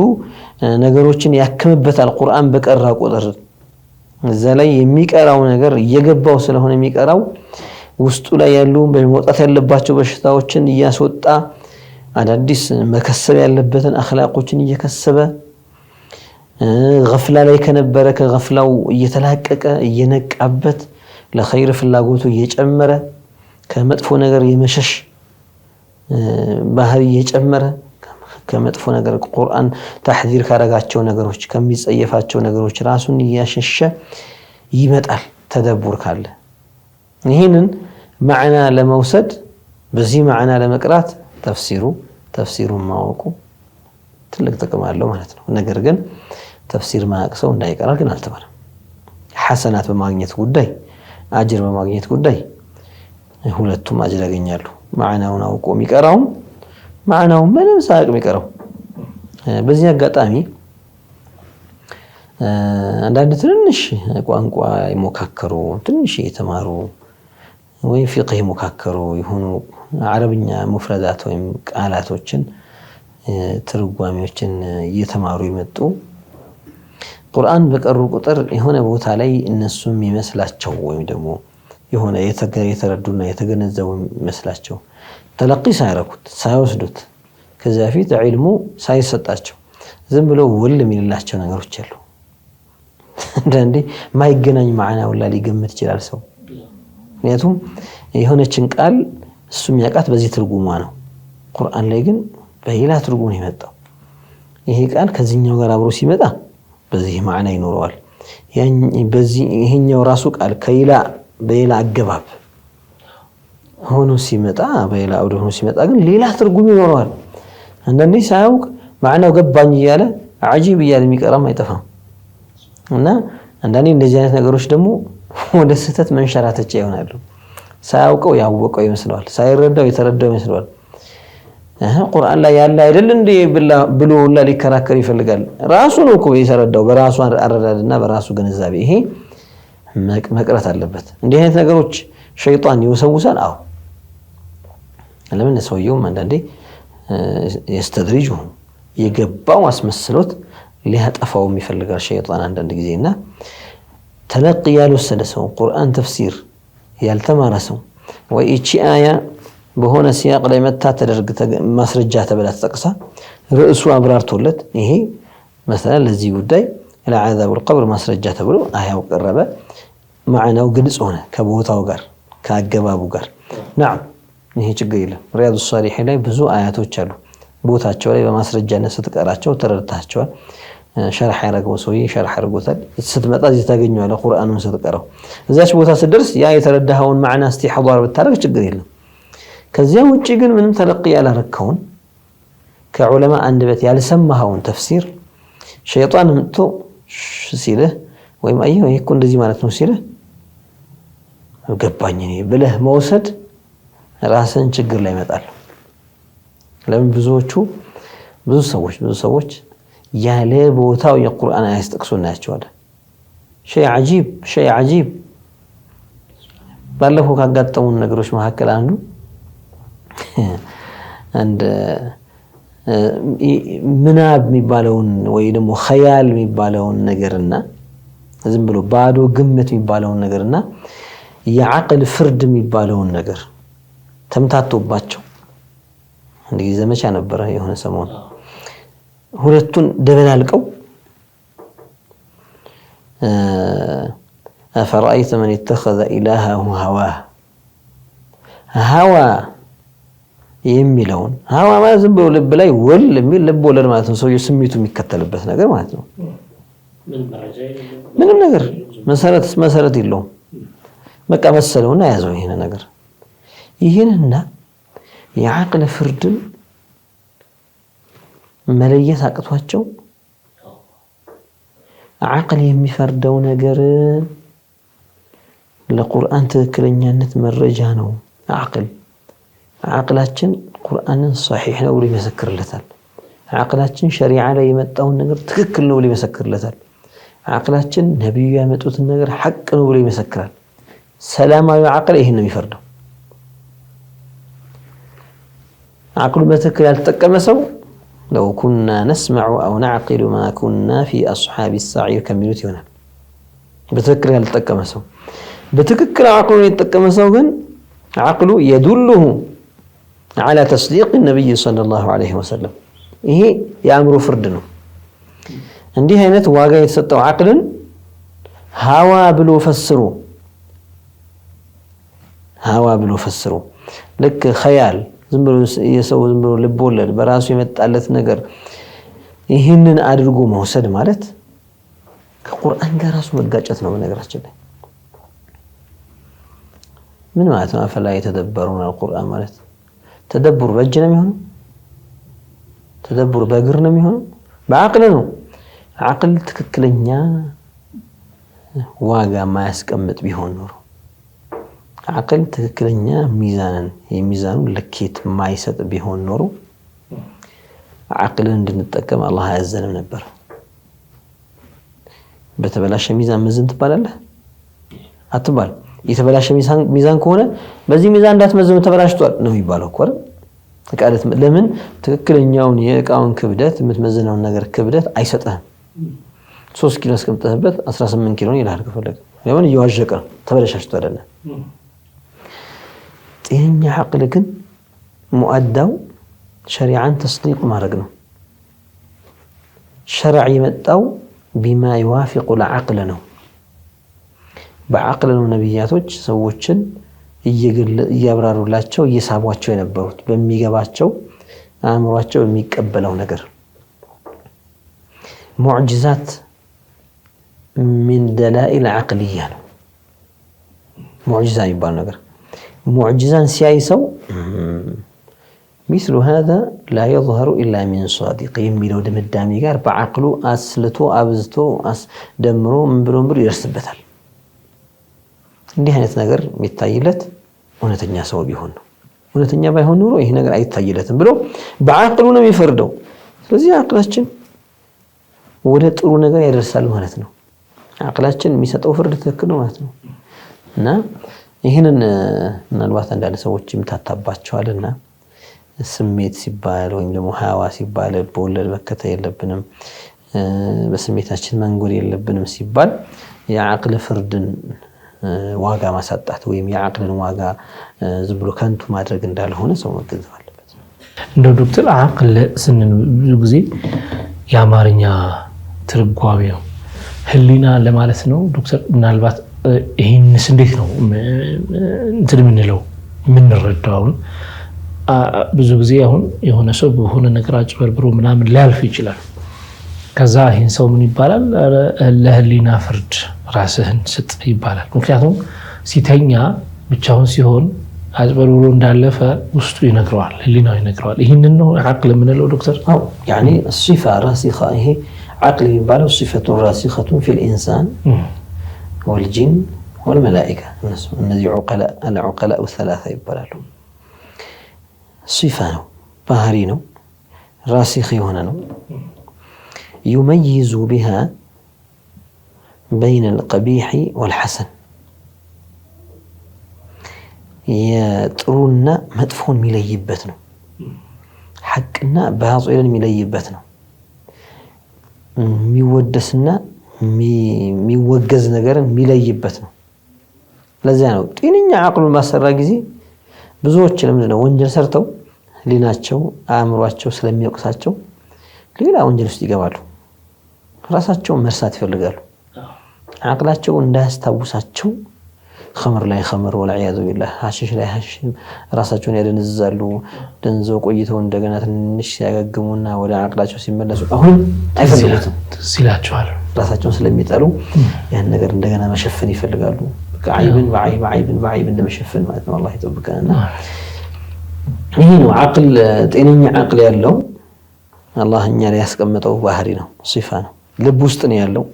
ነገሮችን ያክምበታል ቁርአን በቀራ ቁጥር እዛ ላይ የሚቀራው ነገር እየገባው ስለሆነ የሚቀራው ውስጡ ላይ ያሉ በመውጣት ያለባቸው በሽታዎችን እያስወጣ አዳዲስ መከሰብ ያለበትን አኽላቆችን እየከሰበ ገፍላ ላይ ከነበረ ከገፍላው እየተላቀቀ እየነቃበት ለኸይር ፍላጎቱ እየጨመረ ከመጥፎ ነገር የመሸሽ ባህሪ እየጨመረ ከመጥፎ ነገር ቁርአን ተሕዚር ካረጋቸው ነገሮች ከሚጸየፋቸው ነገሮች ራሱን እያሸሸ ይመጣል ተደቡር ካለ ይሄንን ማዕና ለመውሰድ በዚህ ማዕና ለመቅራት ተፍሲሩን ማወቁ ትልቅ ጥቅም አለው ማለት ነው ነገር ግን ተፍሲር ማቅሰው እንዳይቀራ ግን አልተባለም ሐሰናት በማግኘት ጉዳይ አጅር በማግኘት ጉዳይ ሁለቱም አጅር ያገኛሉ ማዕናውን አውቆ የሚቀራው ማዕናውን ምንም ሳያውቅ የሚቀራው በዚህ አጋጣሚ አንዳንድ ትንሽ ቋንቋ ይሞካከሩ ትንሽ የተማሩ ወይ ፊቅህ ይሞካከሩ ይሁኑ አረብኛ ሙፍረዳት ወይም ቃላቶችን ትርጓሜዎችን እየተማሩ ይመጡ ቁርአን በቀሩ ቁጥር የሆነ ቦታ ላይ እነሱም ይመስላቸው ወይም ደግሞ የሆነ የተረዱና የተገነዘቡ ይመስላቸው ተለቂ ሳይረኩት ሳይወስዱት ከዛ ፊት ዒልሙ ሳይሰጣቸው ዝም ብሎ ወል የሚላቸው ነገሮች አሉ እንደንዴ ማይገናኝ ማዕና ወላ ሊገምት ይችላል ሰው ምክንያቱም የሆነችን ቃል እሱ የሚያውቃት በዚህ ትርጉሟ ነው ቁርአን ላይ ግን በሌላ ትርጉም ነው የመጣው ይሄ ቃል ከዚህኛው ጋር አብሮ ሲመጣ በዚህ ማዕና ይኖረዋል በዚህ ይሄኛው ራሱ ቃል በሌላ አገባብ ሆኖ ሲመጣ በሌላ አውድ ሆኖ ሲመጣ ግን ሌላ ትርጉም ይኖረዋል አንዳንዴ ሳያውቅ ማዕናው ገባኝ እያለ አጂብ እያለ የሚቀራም አይጠፋም እና አንዳንዴ እንደዚህ አይነት ነገሮች ደግሞ ወደ ስህተት መንሸራተቻ ይሆናሉ ሳያውቀው ያወቀው ይመስለዋል ሳይረዳው የተረዳው ይመስለዋል ቁርአን ላይ ያለ አይደል እንዴ ብሎ ሁላ ሊከራከር ይፈልጋል ራሱ ነው እኮ የተረዳው በራሱ አረዳድና በራሱ ግንዛቤ ይሄ መቅረት አለበት እንዲህ አይነት ነገሮች ሸይጣን ይወሰውሳል አው ለምን ሰውየውም አንዳንዴ يستدرجه يجباو አስመስሎት ሊያጠፋው የሚፈልጋል ሸይጣን አንዳንድ ጊዜና ተለقي ያልወሰደሰው ቁርአን ተፍሲር ያልተማረሰው ወይ እቺ አያ በሆነ ሲያቅ ላይ መታ ተደርግ ማስረጃ ተበላ ተጠቅሳ ርዕሱ አብራርቶለት ይሄ مثلا ለዚህ ጉዳይ ለዓዛብ القبر ማስረጃ ተብሎ አያው ቀረበ ማዕናው ግልጽ ሆነ ከቦታው ጋር ከአገባቡ ጋር نعم ይሄ ችግር የለም ሪያዱ ሷሊሒን ላይ ብዙ አያቶች አሉ ቦታቸው ላይ በማስረጃነት ስትቀራቸው ተረድታቸዋል ሸርሕ ያረገው ሰውዬ ሸርሕ አድርጎታል ስትመጣ እዚህ ታገኘዋለህ ቁርአኑን ስትቀራው እዛች ቦታ ስትደርስ ያ የተረዳኸውን ማዕና እስቲሕዳር ብታረግ ችግር የለም ከዚያ ውጪ ግን ምንም ተለቂ ያላረከውን ከዑለማ አንደበት ያልሰማኸውን ተፍሲር ሸይጣን መጥቶ ሲልህ ወይም አየሁ ይሄ እኮ እንደዚህ ማለት ነው ሲልህ ገባኝ እኔ ብለህ መውሰድ ራስን ችግር ላይ ይመጣል ለምን ብዙ ሰዎች ያለ ቦታው የቁርአን አያስጠቅሱና ያቸዋል ሸይ ዓጂብ ባለፈው ካጋጠሙን ነገሮች መካከል አንድ ምናብ የሚባለውን ወይ ደግሞ ኸያል የሚባለውን ነገርና ዝም ብሎ ባዶ ግምት የሚባለውን ነገርና የዓቅል ፍርድ የሚባለውን ነገር ተምታቶባቸው እንዲህ ዘመቻ ነበር የሆነ ሰሞን ሁለቱን ደበላልቀው أفرأيت من اتخذ إلهه هواه هوا يميلون هوا ما زنبوا لبلاي ول ميل لبوا لما تنسوا يسميتوا ميكتل بس نجر ما تنو من النجر مسألة اللون بقى مسألونا يا زوج هنا نجر يهنا يعقل فرد ملاية ساقط واتشو عقل يمي فردو نجر لقرآن تذكرني أن تمرجانه عقلاتشن قرآن صحيح نقولي مسكر لثال عقلاتشن شريعة لا يمتعون نجر تككل نقولي مسكر لثال عقلاتشن نبي يمتعوت النجر حق نقولي مسكر سلام عقل إهنا يفردو عقل بتكل التكمسو لو كنا نسمع أو نعقل ما كنا في أصحاب السعير كميوتي هنا بتكل التكمسو بتككل عقله يتكمسو جن عقله يدله على تصديق النبي صلى الله عليه وسلم إيه يأمر فردنا عندي هنا تواجه يتسطو عقل هوا بلو فسرو لك خيال زمبرو يسوي زمبرو لبولد براسو يمتعلت نجر ይህንን አድርጎ መውሰድ ማለት ከቁርአን ጋር ራሱ መጋጨት ነው በነገራችን ላይ ምን ማለት ነው አፈላ የተደበሩን القرآن ማለት ተደብሩ በእጅ ነው የሚሆነው ተደብሩ በእግር ነው የሚሆነው በአቅል ነው አቅል ትክክለኛ ዋጋ ማያስቀምጥ ቢሆን ኖሮ عقل تككلنيا ميزان لكيت ما يسد بيهون نورو عقل እንድንጠቀም الله ያዘንም ነበር በተበላሸ ሚዛን መዝን ትባላለህ አትባል የተበላሸ ሚዛን ከሆነ በዚህ ሚዛን እንዳትመዝኑ ተበላሽቷል ነው የሚባለው እኮ ተቃለት ለምን ትክክለኛውን የእቃውን ክብደት የምትመዝነውን ነገር ክብደት አይሰጥህም 3 ኪሎ አስቀምጠህበት 18 ኪሎ ይላል ከፈለገ ለምን ይዋዠቀ ተበላሽቷል አይደል ጤነኛ عقل ግን ሙአዳው ሸሪዓን ተስዲቅ ማድረግ ነው ሸርዕ የመጣው بما يوافق العقل ነው በአቅል ነው ነብያቶች ሰዎችን እያብራሩላቸው እየሳቧቸው የነበሩት በሚገባቸው አእምሯቸው የሚቀበለው ነገር ሙዕጂዛት من دلائل عقلية ነው ሙዕጂዛ ይባል ነገር معجزان سيايسو مثل هذا لا يظهر إلا من صادق يميلو دم الدامي قار بعقله أسلتو أبزتو دمرو من بلومبر يرسبتال دي هنت نقر ميتايلت ونتنيا سوا بيهون ونتنيا بيهون نورو إيه نقر أي تايلت بلو بعقله نمي فردو لذي عقلاتشن ودت أرو نقر يرسالو هنتنو عقلاتشن ميساتو فرد تذكرنو هنتنو نا ይሄንን ምናልባት አንዳንድ ሰዎች ይምታታባቸዋልና ስሜት ሲባል ወይም ደግሞ ሐዋ ሲባል በወለድ መከተል የለብንም በስሜታችን መንጎድ የለብንም ሲባል የአቅል ፍርድን ዋጋ ማሳጣት ወይም የአቅልን ዋጋ ዝም ብሎ ከንቱ ማድረግ እንዳልሆነ ሰው መገንዘብ አለበት እንደው ዶክተር አቅል ስንል ብዙ ጊዜ የአማርኛ ትርጓሜው ህሊና ለማለት ነው ዶክተር ምናልባት ይሄንስ እንዴት ነው እንትን ምንለው ምንረዳው ብዙ ጊዜ አሁን የሆነ ሰው በሆነ ነገር አጭበርብሮ ምናምን ሊያልፍ ይችላል ከዛ ይሄን ሰው ምን ይባላል ለህሊና ፍርድ ራስህን ስጥ ይባላል ምክንያቱም ሲተኛ ብቻውን ሲሆን አጭበርብሮ እንዳለፈ ውስጡ ይነግረዋል ህሊናው ይነግረዋል ይሄንን ነው አቅል ምንለው ዶክተር አው يعني الصفه راسخه هي عقل يبالو صفه راسخه في الانسان والجن والملائكة الذي العقلاء الثلاثة يبالو صفة بهارينو راسخي هنا يميز بها بين القبيح والحسن يترون مدفون مليبتنا حقنا باطلا مليبتنا ميودسنا ሚወገዝ ነገርን ሚለይበት ነው ለዚያ ነው ጤነኛ አቅሉን ማሰራ ጊዜ ብዙዎች ለምንድነው ወንጀል ሰርተው ሊናቸው አእምሯቸው ስለሚወቅሳቸው ሌላ ወንጀል ውስጥ ይገባሉ ራሳቸው መርሳት ይፈልጋሉ አቅላቸው እንዳያስታውሳቸው خمر ላይ خمر والعياذ بالله ሐሺሽ ላይ ሐሺሽ ራሳቸውን ያደንዛሉ ደንዘው ቆይተው እንደገና ትንሽ ያገግሙና ወደ አቅላቸው ሲመለሱ አሁን አይፈልጉትም ሲላቸዋል ራሳቸውን ስለሚጠሉ ያን ነገር እንደገና መሸፈን ይፈልጋሉ ከዓይብን በዓይብ እንደመሸፈን ማለት ነው አላህ ይጠብቀንና ይሄ ነው አቅል ጤነኛ አቅል ያለው አላህ እኛ ላይ ያስቀመጠው ባህሪ ነው ሲፋ ነው ልብ ውስጥ ነው ያለው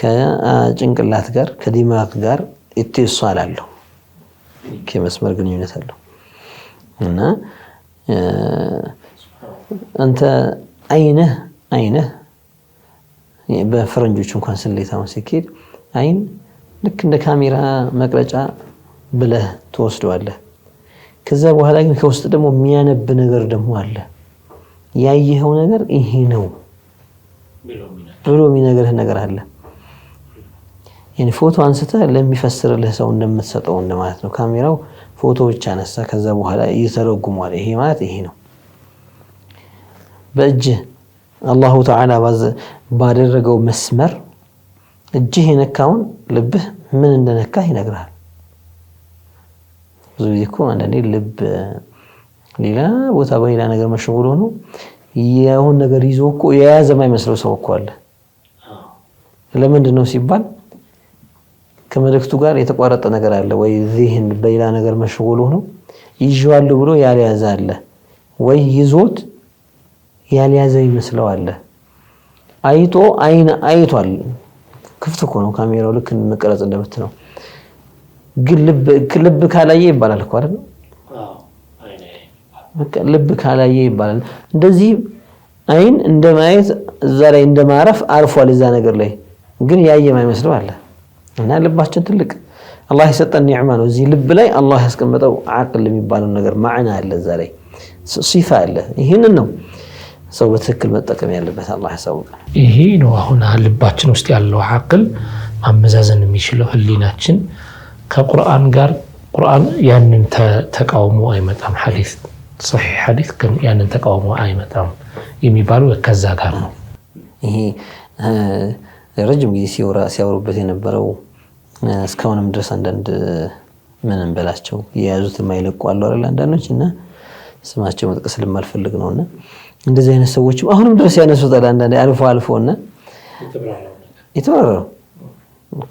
ከጭንቅላት ጋር ከዲማግ ጋር اتصال አለው ከመስመር ግንኙነት አለው እና አንተ አይነህ በፈረንጆች እንኳን ስለታው ሲከድ አይን ልክ እንደ ካሜራ መቅረጫ ብለህ ተወስደዋለህ ከዛ በኋላ ግን ከውስጥ ደግሞ የሚያነብ ነገር ደግሞ አለ ያየኸው ነገር ይሄ ነው ብሎ የሚነግርህ ነገር አለ يعني ፎቶ አንስተ ለሚፈስርልህ ሰው እንደምትሰጠው እንደማለት ነው ካሜራው ፎቶ ብቻ አነሳ ከዛ በኋላ ይተረጉማል ይሄ ማለት ይሄ ነው በእጅ አላሁ ተዓላ ባደረገው መስመር እጅህ የነካውን ልብህ ምን እንደነካህ ይነግራል ብዙ ጊዜ እኮ አንዳንዴ ልብ ሌላ ቦታ በሌላ ነገር መሽጉል ሆኖ ያውን ነገር ይዞ እኮ የያዘ የማይመስለው ሰው እኮ አለ ለምንድን ነው ሲባል ከመልእክቱ ጋር የተቋረጠ ነገር አለ ወይ ዚህን በሌላ ነገር መሽጉል ሆኖ ይዟል ብሎ ያልያዘ አለ ወይ ይዞት ያልያዘ ይመስለው አለ አይቶ አይቷል ክፍት እኮ ነው ካሜራው ልክ መቀረጽ እንደምት ነው ግን ልብ ካላየ ይባላል እኮ አይደል በቃ ልብ ካላየ ይባላል እንደዚህ አይን እንደማየት እዛ ላይ እንደማረፍ አርፏል እዛ ነገር ላይ ግን ያየ የማይመስለው አለ እና ልባችን ትልቅ አላህ የሰጠን ኒዕማ ነው እዚህ ልብ ላይ አላህ ያስቀመጠው አቅል የሚባለው ነገር ማዕና አለ እዛ ላይ ሲፋ አለ ይሄንን ነው ሰው በትክክል መጠቀም ያለበት አላህ ያሳውቃል ይሄ ነው አሁን ልባችን ውስጥ ያለው አቅል ማመዛዘን የሚችለው ህሊናችን ከቁርአን ጋር ቁርአን ያንን ተቃውሞ አይመጣም ሐዲስ صحيح ሐዲስ ግን ያንን ተቃውሞ አይመጣም የሚባለው ከዛ ጋር ነው ይሄ ረጅም ጊዜ ሲያወሩበት የነበረው እስካሁንም ድረስ አንዳንድ ምን እንበላቸው የያዙት የማይለቁ አሉ አይደል አንዳንዶች እና ስማቸው መጥቀስ ለማልፈልግ ነውና እንደዚህ አይነት ሰዎች አሁንም ድረስ ያነሱታል አንዳንዴ አልፎና የተወራው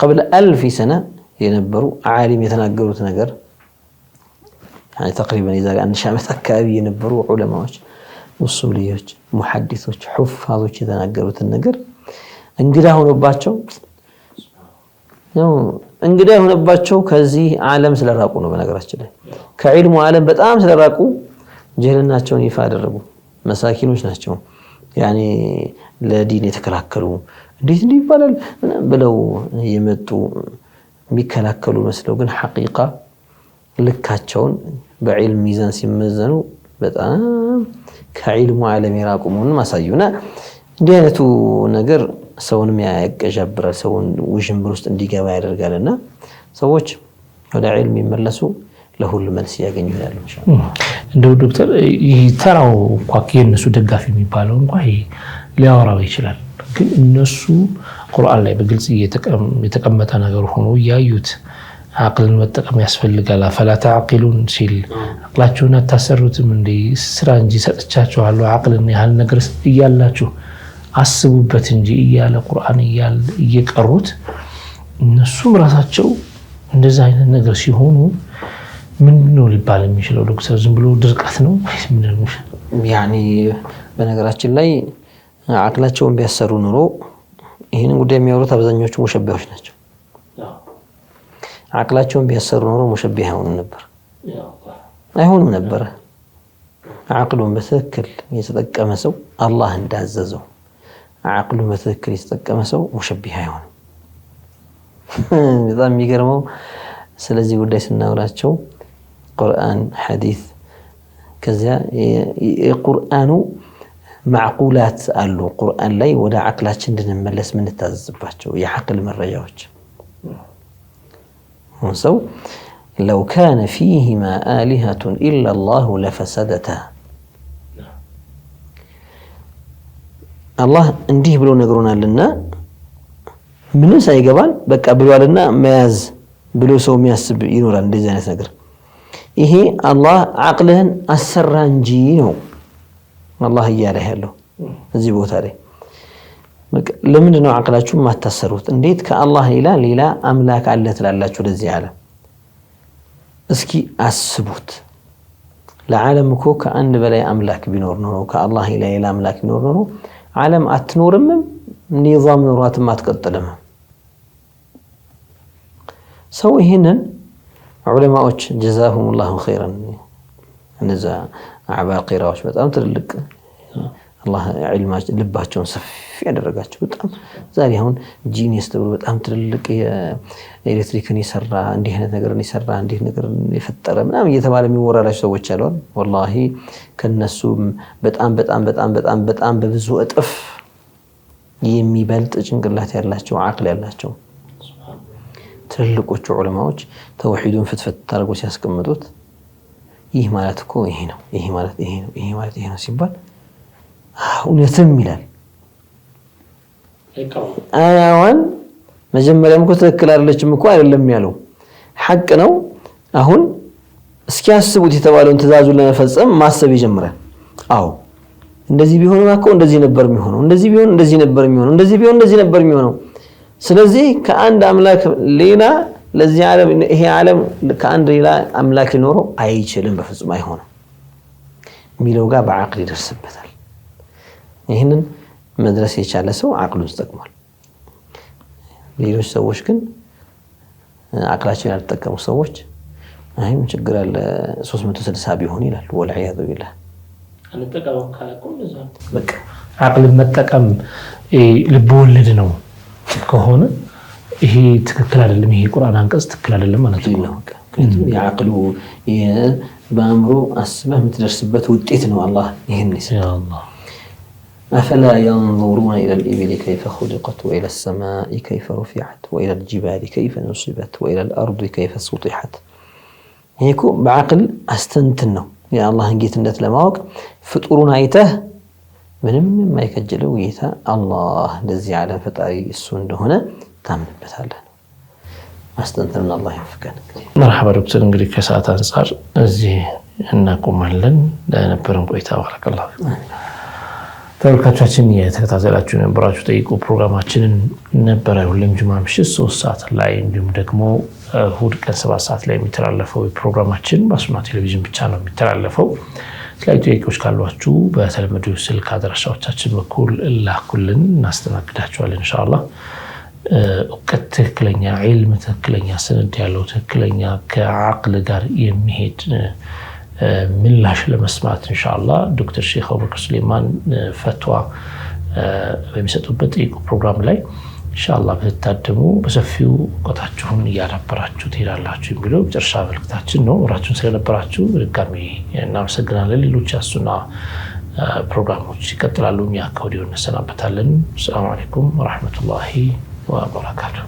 قبل 1000 سنه የነበሩ ዓሊም የተናገሩት ነገር يعني تقريبا اذا عن شامت አካባቢ የነበሩ ዑለማዎች ኡሱልዮች ሙሐዲሶች ሑፋዞች የተናገሩት ነገር እንግዳ ሆነባቸው ከዚህ ዓለም ስለራቁ ነው በነገራችን ላይ ከዒልሙ ዓለም በጣም ስለራቁ ጀህልናቸውን ይፋ አደረጉ መሳኪኖች ናቸው ያኔ ለዲን የተከላከሉ እንዴት ይባላል ብለው የመጡ የሚከላከሉ መስለው ግን ሐቂቃ ልካቸውን በዕልም ሚዛን ሲመዘኑ በጣም ከዒልሙ ዓለም የራቁ መሆኑን ማሳዩና እንዲህ አይነቱ ነገር ሰውንም ያቀጃብራል ሰውን ውዥንብር ውስጥ እንዲገባ ያደርጋልና ሰዎች ወደ ዒልም ይመለሱ ለሁሉ መልስ ያገኙ ይላል ኢንሻአላህ እንደው ዶክተር ይተራው እንኳን የነሱ ደጋፊ የሚባለው እንኳን ሊያወራው ይችላል ግን እነሱ ቁርአን ላይ በግልጽ የተቀመጠ ነገር ሆኖ ያዩት አቅልን መጠቀም ያስፈልጋል አፈላ ተዓቂሉን ሲል አቅላችሁን አታሰሩትም እንዴ ስራ እንጂ ሰጥቻችኋለሁ አቅልን ያህል ነገር እያላችሁ አስቡበት እንጂ እያለ ቁርአን እየቀሩት እነሱም ራሳቸው እንደዛ አይነት ነገር ሲሆኑ ምን ነው ሊባል የሚችለው ዶክተር ዝም ብሎ ድርቀት ነው ወይስ ምን ነው ያኒ በነገራችን ላይ አቅላቸውን ቢያሰሩ ኑሮ ይሄንን ጉዳይ የሚያወሩት አብዛኞቹ ሙሸቢሆች ናቸው አቅላቸውን ቢያሰሩ ኑሮ ሙሸቢህ አይሆንም ነበር አቅሉን በትክክል የተጠቀመ ሰው አላህ እንዳዘዘው አቅሉን በትክክል የተጠቀመ ሰው ሙሸቢህ አይሆንም በጣም የሚገርመው ስለዚህ ጉዳይ ስናወራቸው ቁርአን ሐዲስ ከዚያ የቁርአኑ معقولات አሉ ቁርአን ላይ ወደ አቅላችን እንድንመለስ ምን ተታዘዝባቸው የአቅል መረጃዎች ሰው لو كان فيهما آلهة إلا الله لفسدتا الله እንዲህ ብሎ ነግሮናልና ምንም ሳይገባን በቃ ብሏልና መያዝ ብሎ ሰው የሚያስብ ይኖራል እንደዚህ አይነት ነገር ይሄ አላህ አቅልህን አሰራ እንጂ ነው አላህ እያለ ያለው እዚህ ቦታ ላይ ለምንድን ነው አቅላችሁ ማታሰሩት እንዴት ከአላህ ሌላ አምላክ አለ ትላላችሁ ለዚህ ዓለም እስኪ አስቡት ለዓለም እኮ ከአንድ በላይ አምላክ ቢኖር ነው ከአላህ ሌላ አምላክ ቢኖር ነው ዓለም አትኖርም ኒዛም ኖሯትም አትቀጥልም ሰው ይሄንን ዑለማዎች ጀዛሁሙላሁ ኸይራን እነዛ አባቂራዎች በጣም ትልቅ አላህ ዒልማቸው ልባቸውን ሰፊ ያደረጋቸው በጣም ዛሬ አሁን ጂኒየስ ተብሎ በጣም ትልቅ የኤሌክትሪክን ይሰራ እንዲህ አይነት ነገርን ይሰራ እንዲህ ነገር የፈጠረ ምናምን እየተባለ የሚወራላቸው ሰዎች አሉ ወላሂ ከነሱ በጣም በብዙ እጥፍ የሚበልጥ ጭንቅላት ያላቸው አቅል ያላቸው ትልቆቹ ዑለማዎች ተውሂዱን ፍትፈት ታርገው ሲያስቀምጡት ይህ ማለት እኮ ይሄ ነው ይሄ ማለት ይሄ ነው ይሄ ማለት ይሄ ነው ሲባል እውነትም ይላል አያዋን መጀመሪያም እኮ ትክክል አይደለችም እኮ አይደለም ያለው ሐቅ ነው አሁን እስኪያስቡት የተባለውን ትእዛዙን ለመፈጸም ማሰብ ይጀምራል አዎ እንደዚህ ቢሆን ማኮ እንደዚህ ነበር የሚሆነው እንደዚህ ቢሆን እንደዚህ ነበር የሚሆነው እንደዚህ ቢሆን እንደዚህ ነበር የሚሆነው ስለዚህ ከአንድ አምላክ ሌላ ለዚህ ዓለም ይሄ ዓለም ከአንድ ሌላ አምላክ ሊኖረው አይችልም በፍጹም አይሆንም ሚለው ጋር በአቅል ይደርስበታል ይሄንን መድረስ የቻለ ሰው አቅሉን ተጠቅሟል ሌሎች ሰዎች ግን አቅላቸውን ያልተጠቀሙ ሰዎች አይም ችግር አለ 360 ቢሆን ይላል ወልዒያዙ ቢላህ አንተቀበው ካለኩም እዛ በቃ አቅል መጠቀም ልብ ወለድ ነው ከሆነ ይሄ ትክክል አይደለም ይሄ ቁርአን አንቀጽ ትክክል አይደለም ማለት ነው ያቅሉ በአእምሮ አስበህ የምትደርስበት ውጤት ነው አላህ ይሄን ይሰጣል أفلا ينظرون إلى الإبل كيف خلقت وإلى السماء كيف رفعت وإلى الجبال كيف نصبت وإلى الأرض كيف سطحت هيكو بعقل أستنتنه يا الله انجيت ندت لماوك فطورون عيته ምንም የማይከጀለው ጌታ አላህ እንደዚህ ዓለም ፈጣሪ እሱ እንደሆነ ታምንበታለህ ማስተንተን አላህ ይፍቀን መርሐባ ዶክተር እንግዲህ ከሰዓት አንፃር እዚህ እናቆማለን ለነበረን ቆይታ ባረከላሁ ተወካዮቻችን የተከታተላችሁ የነበራችሁ ጠይቁ ፕሮግራማችንን ነበረ ሁሌም ጁማ ምሽት 3 ሰዓት ላይ እንዲሁም ደግሞ እሁድ ቀን 7 ሰዓት ላይ የሚተላለፈው ፕሮግራማችን በሱና ቴሌቪዥን ብቻ ነው የሚተላለፈው ስለዚህ ጠይቆች ካሏችሁ በተለመደው ስልክ አድራሻዎቻችን በኩል ላኩልን እናስተናግዳችኋለን ኢንሻአላህ እውቀት ትክክለኛ ዒልም ትክክለኛ ሰነድ ያለው ትክክለኛ ከዓቅል ጋር የሚሄድ ምላሽ ለመስማት ኢንሻአላህ ዶክተር ሼክ አቡበክር ሱሌማን ፈትዋ በሚሰጡበት ጠይቁ ፕሮግራም ላይ ኢንሻአላህ በተታደሙ በሰፊው እውቀታችሁን ያዳበራችሁ ትሄዳላችሁ የሚለው ጨርሻ መልእክታችን ነው ወራችሁን ስለነበራችሁ ድጋሚ እናመሰግናለን ሌሎች ያሱና ፕሮግራሞች ይቀጥላሉ እኛ ከወዲሁ እንሰናበታለን ሰላም አለይኩም ወራህመቱላሂ ወበረካቱሁ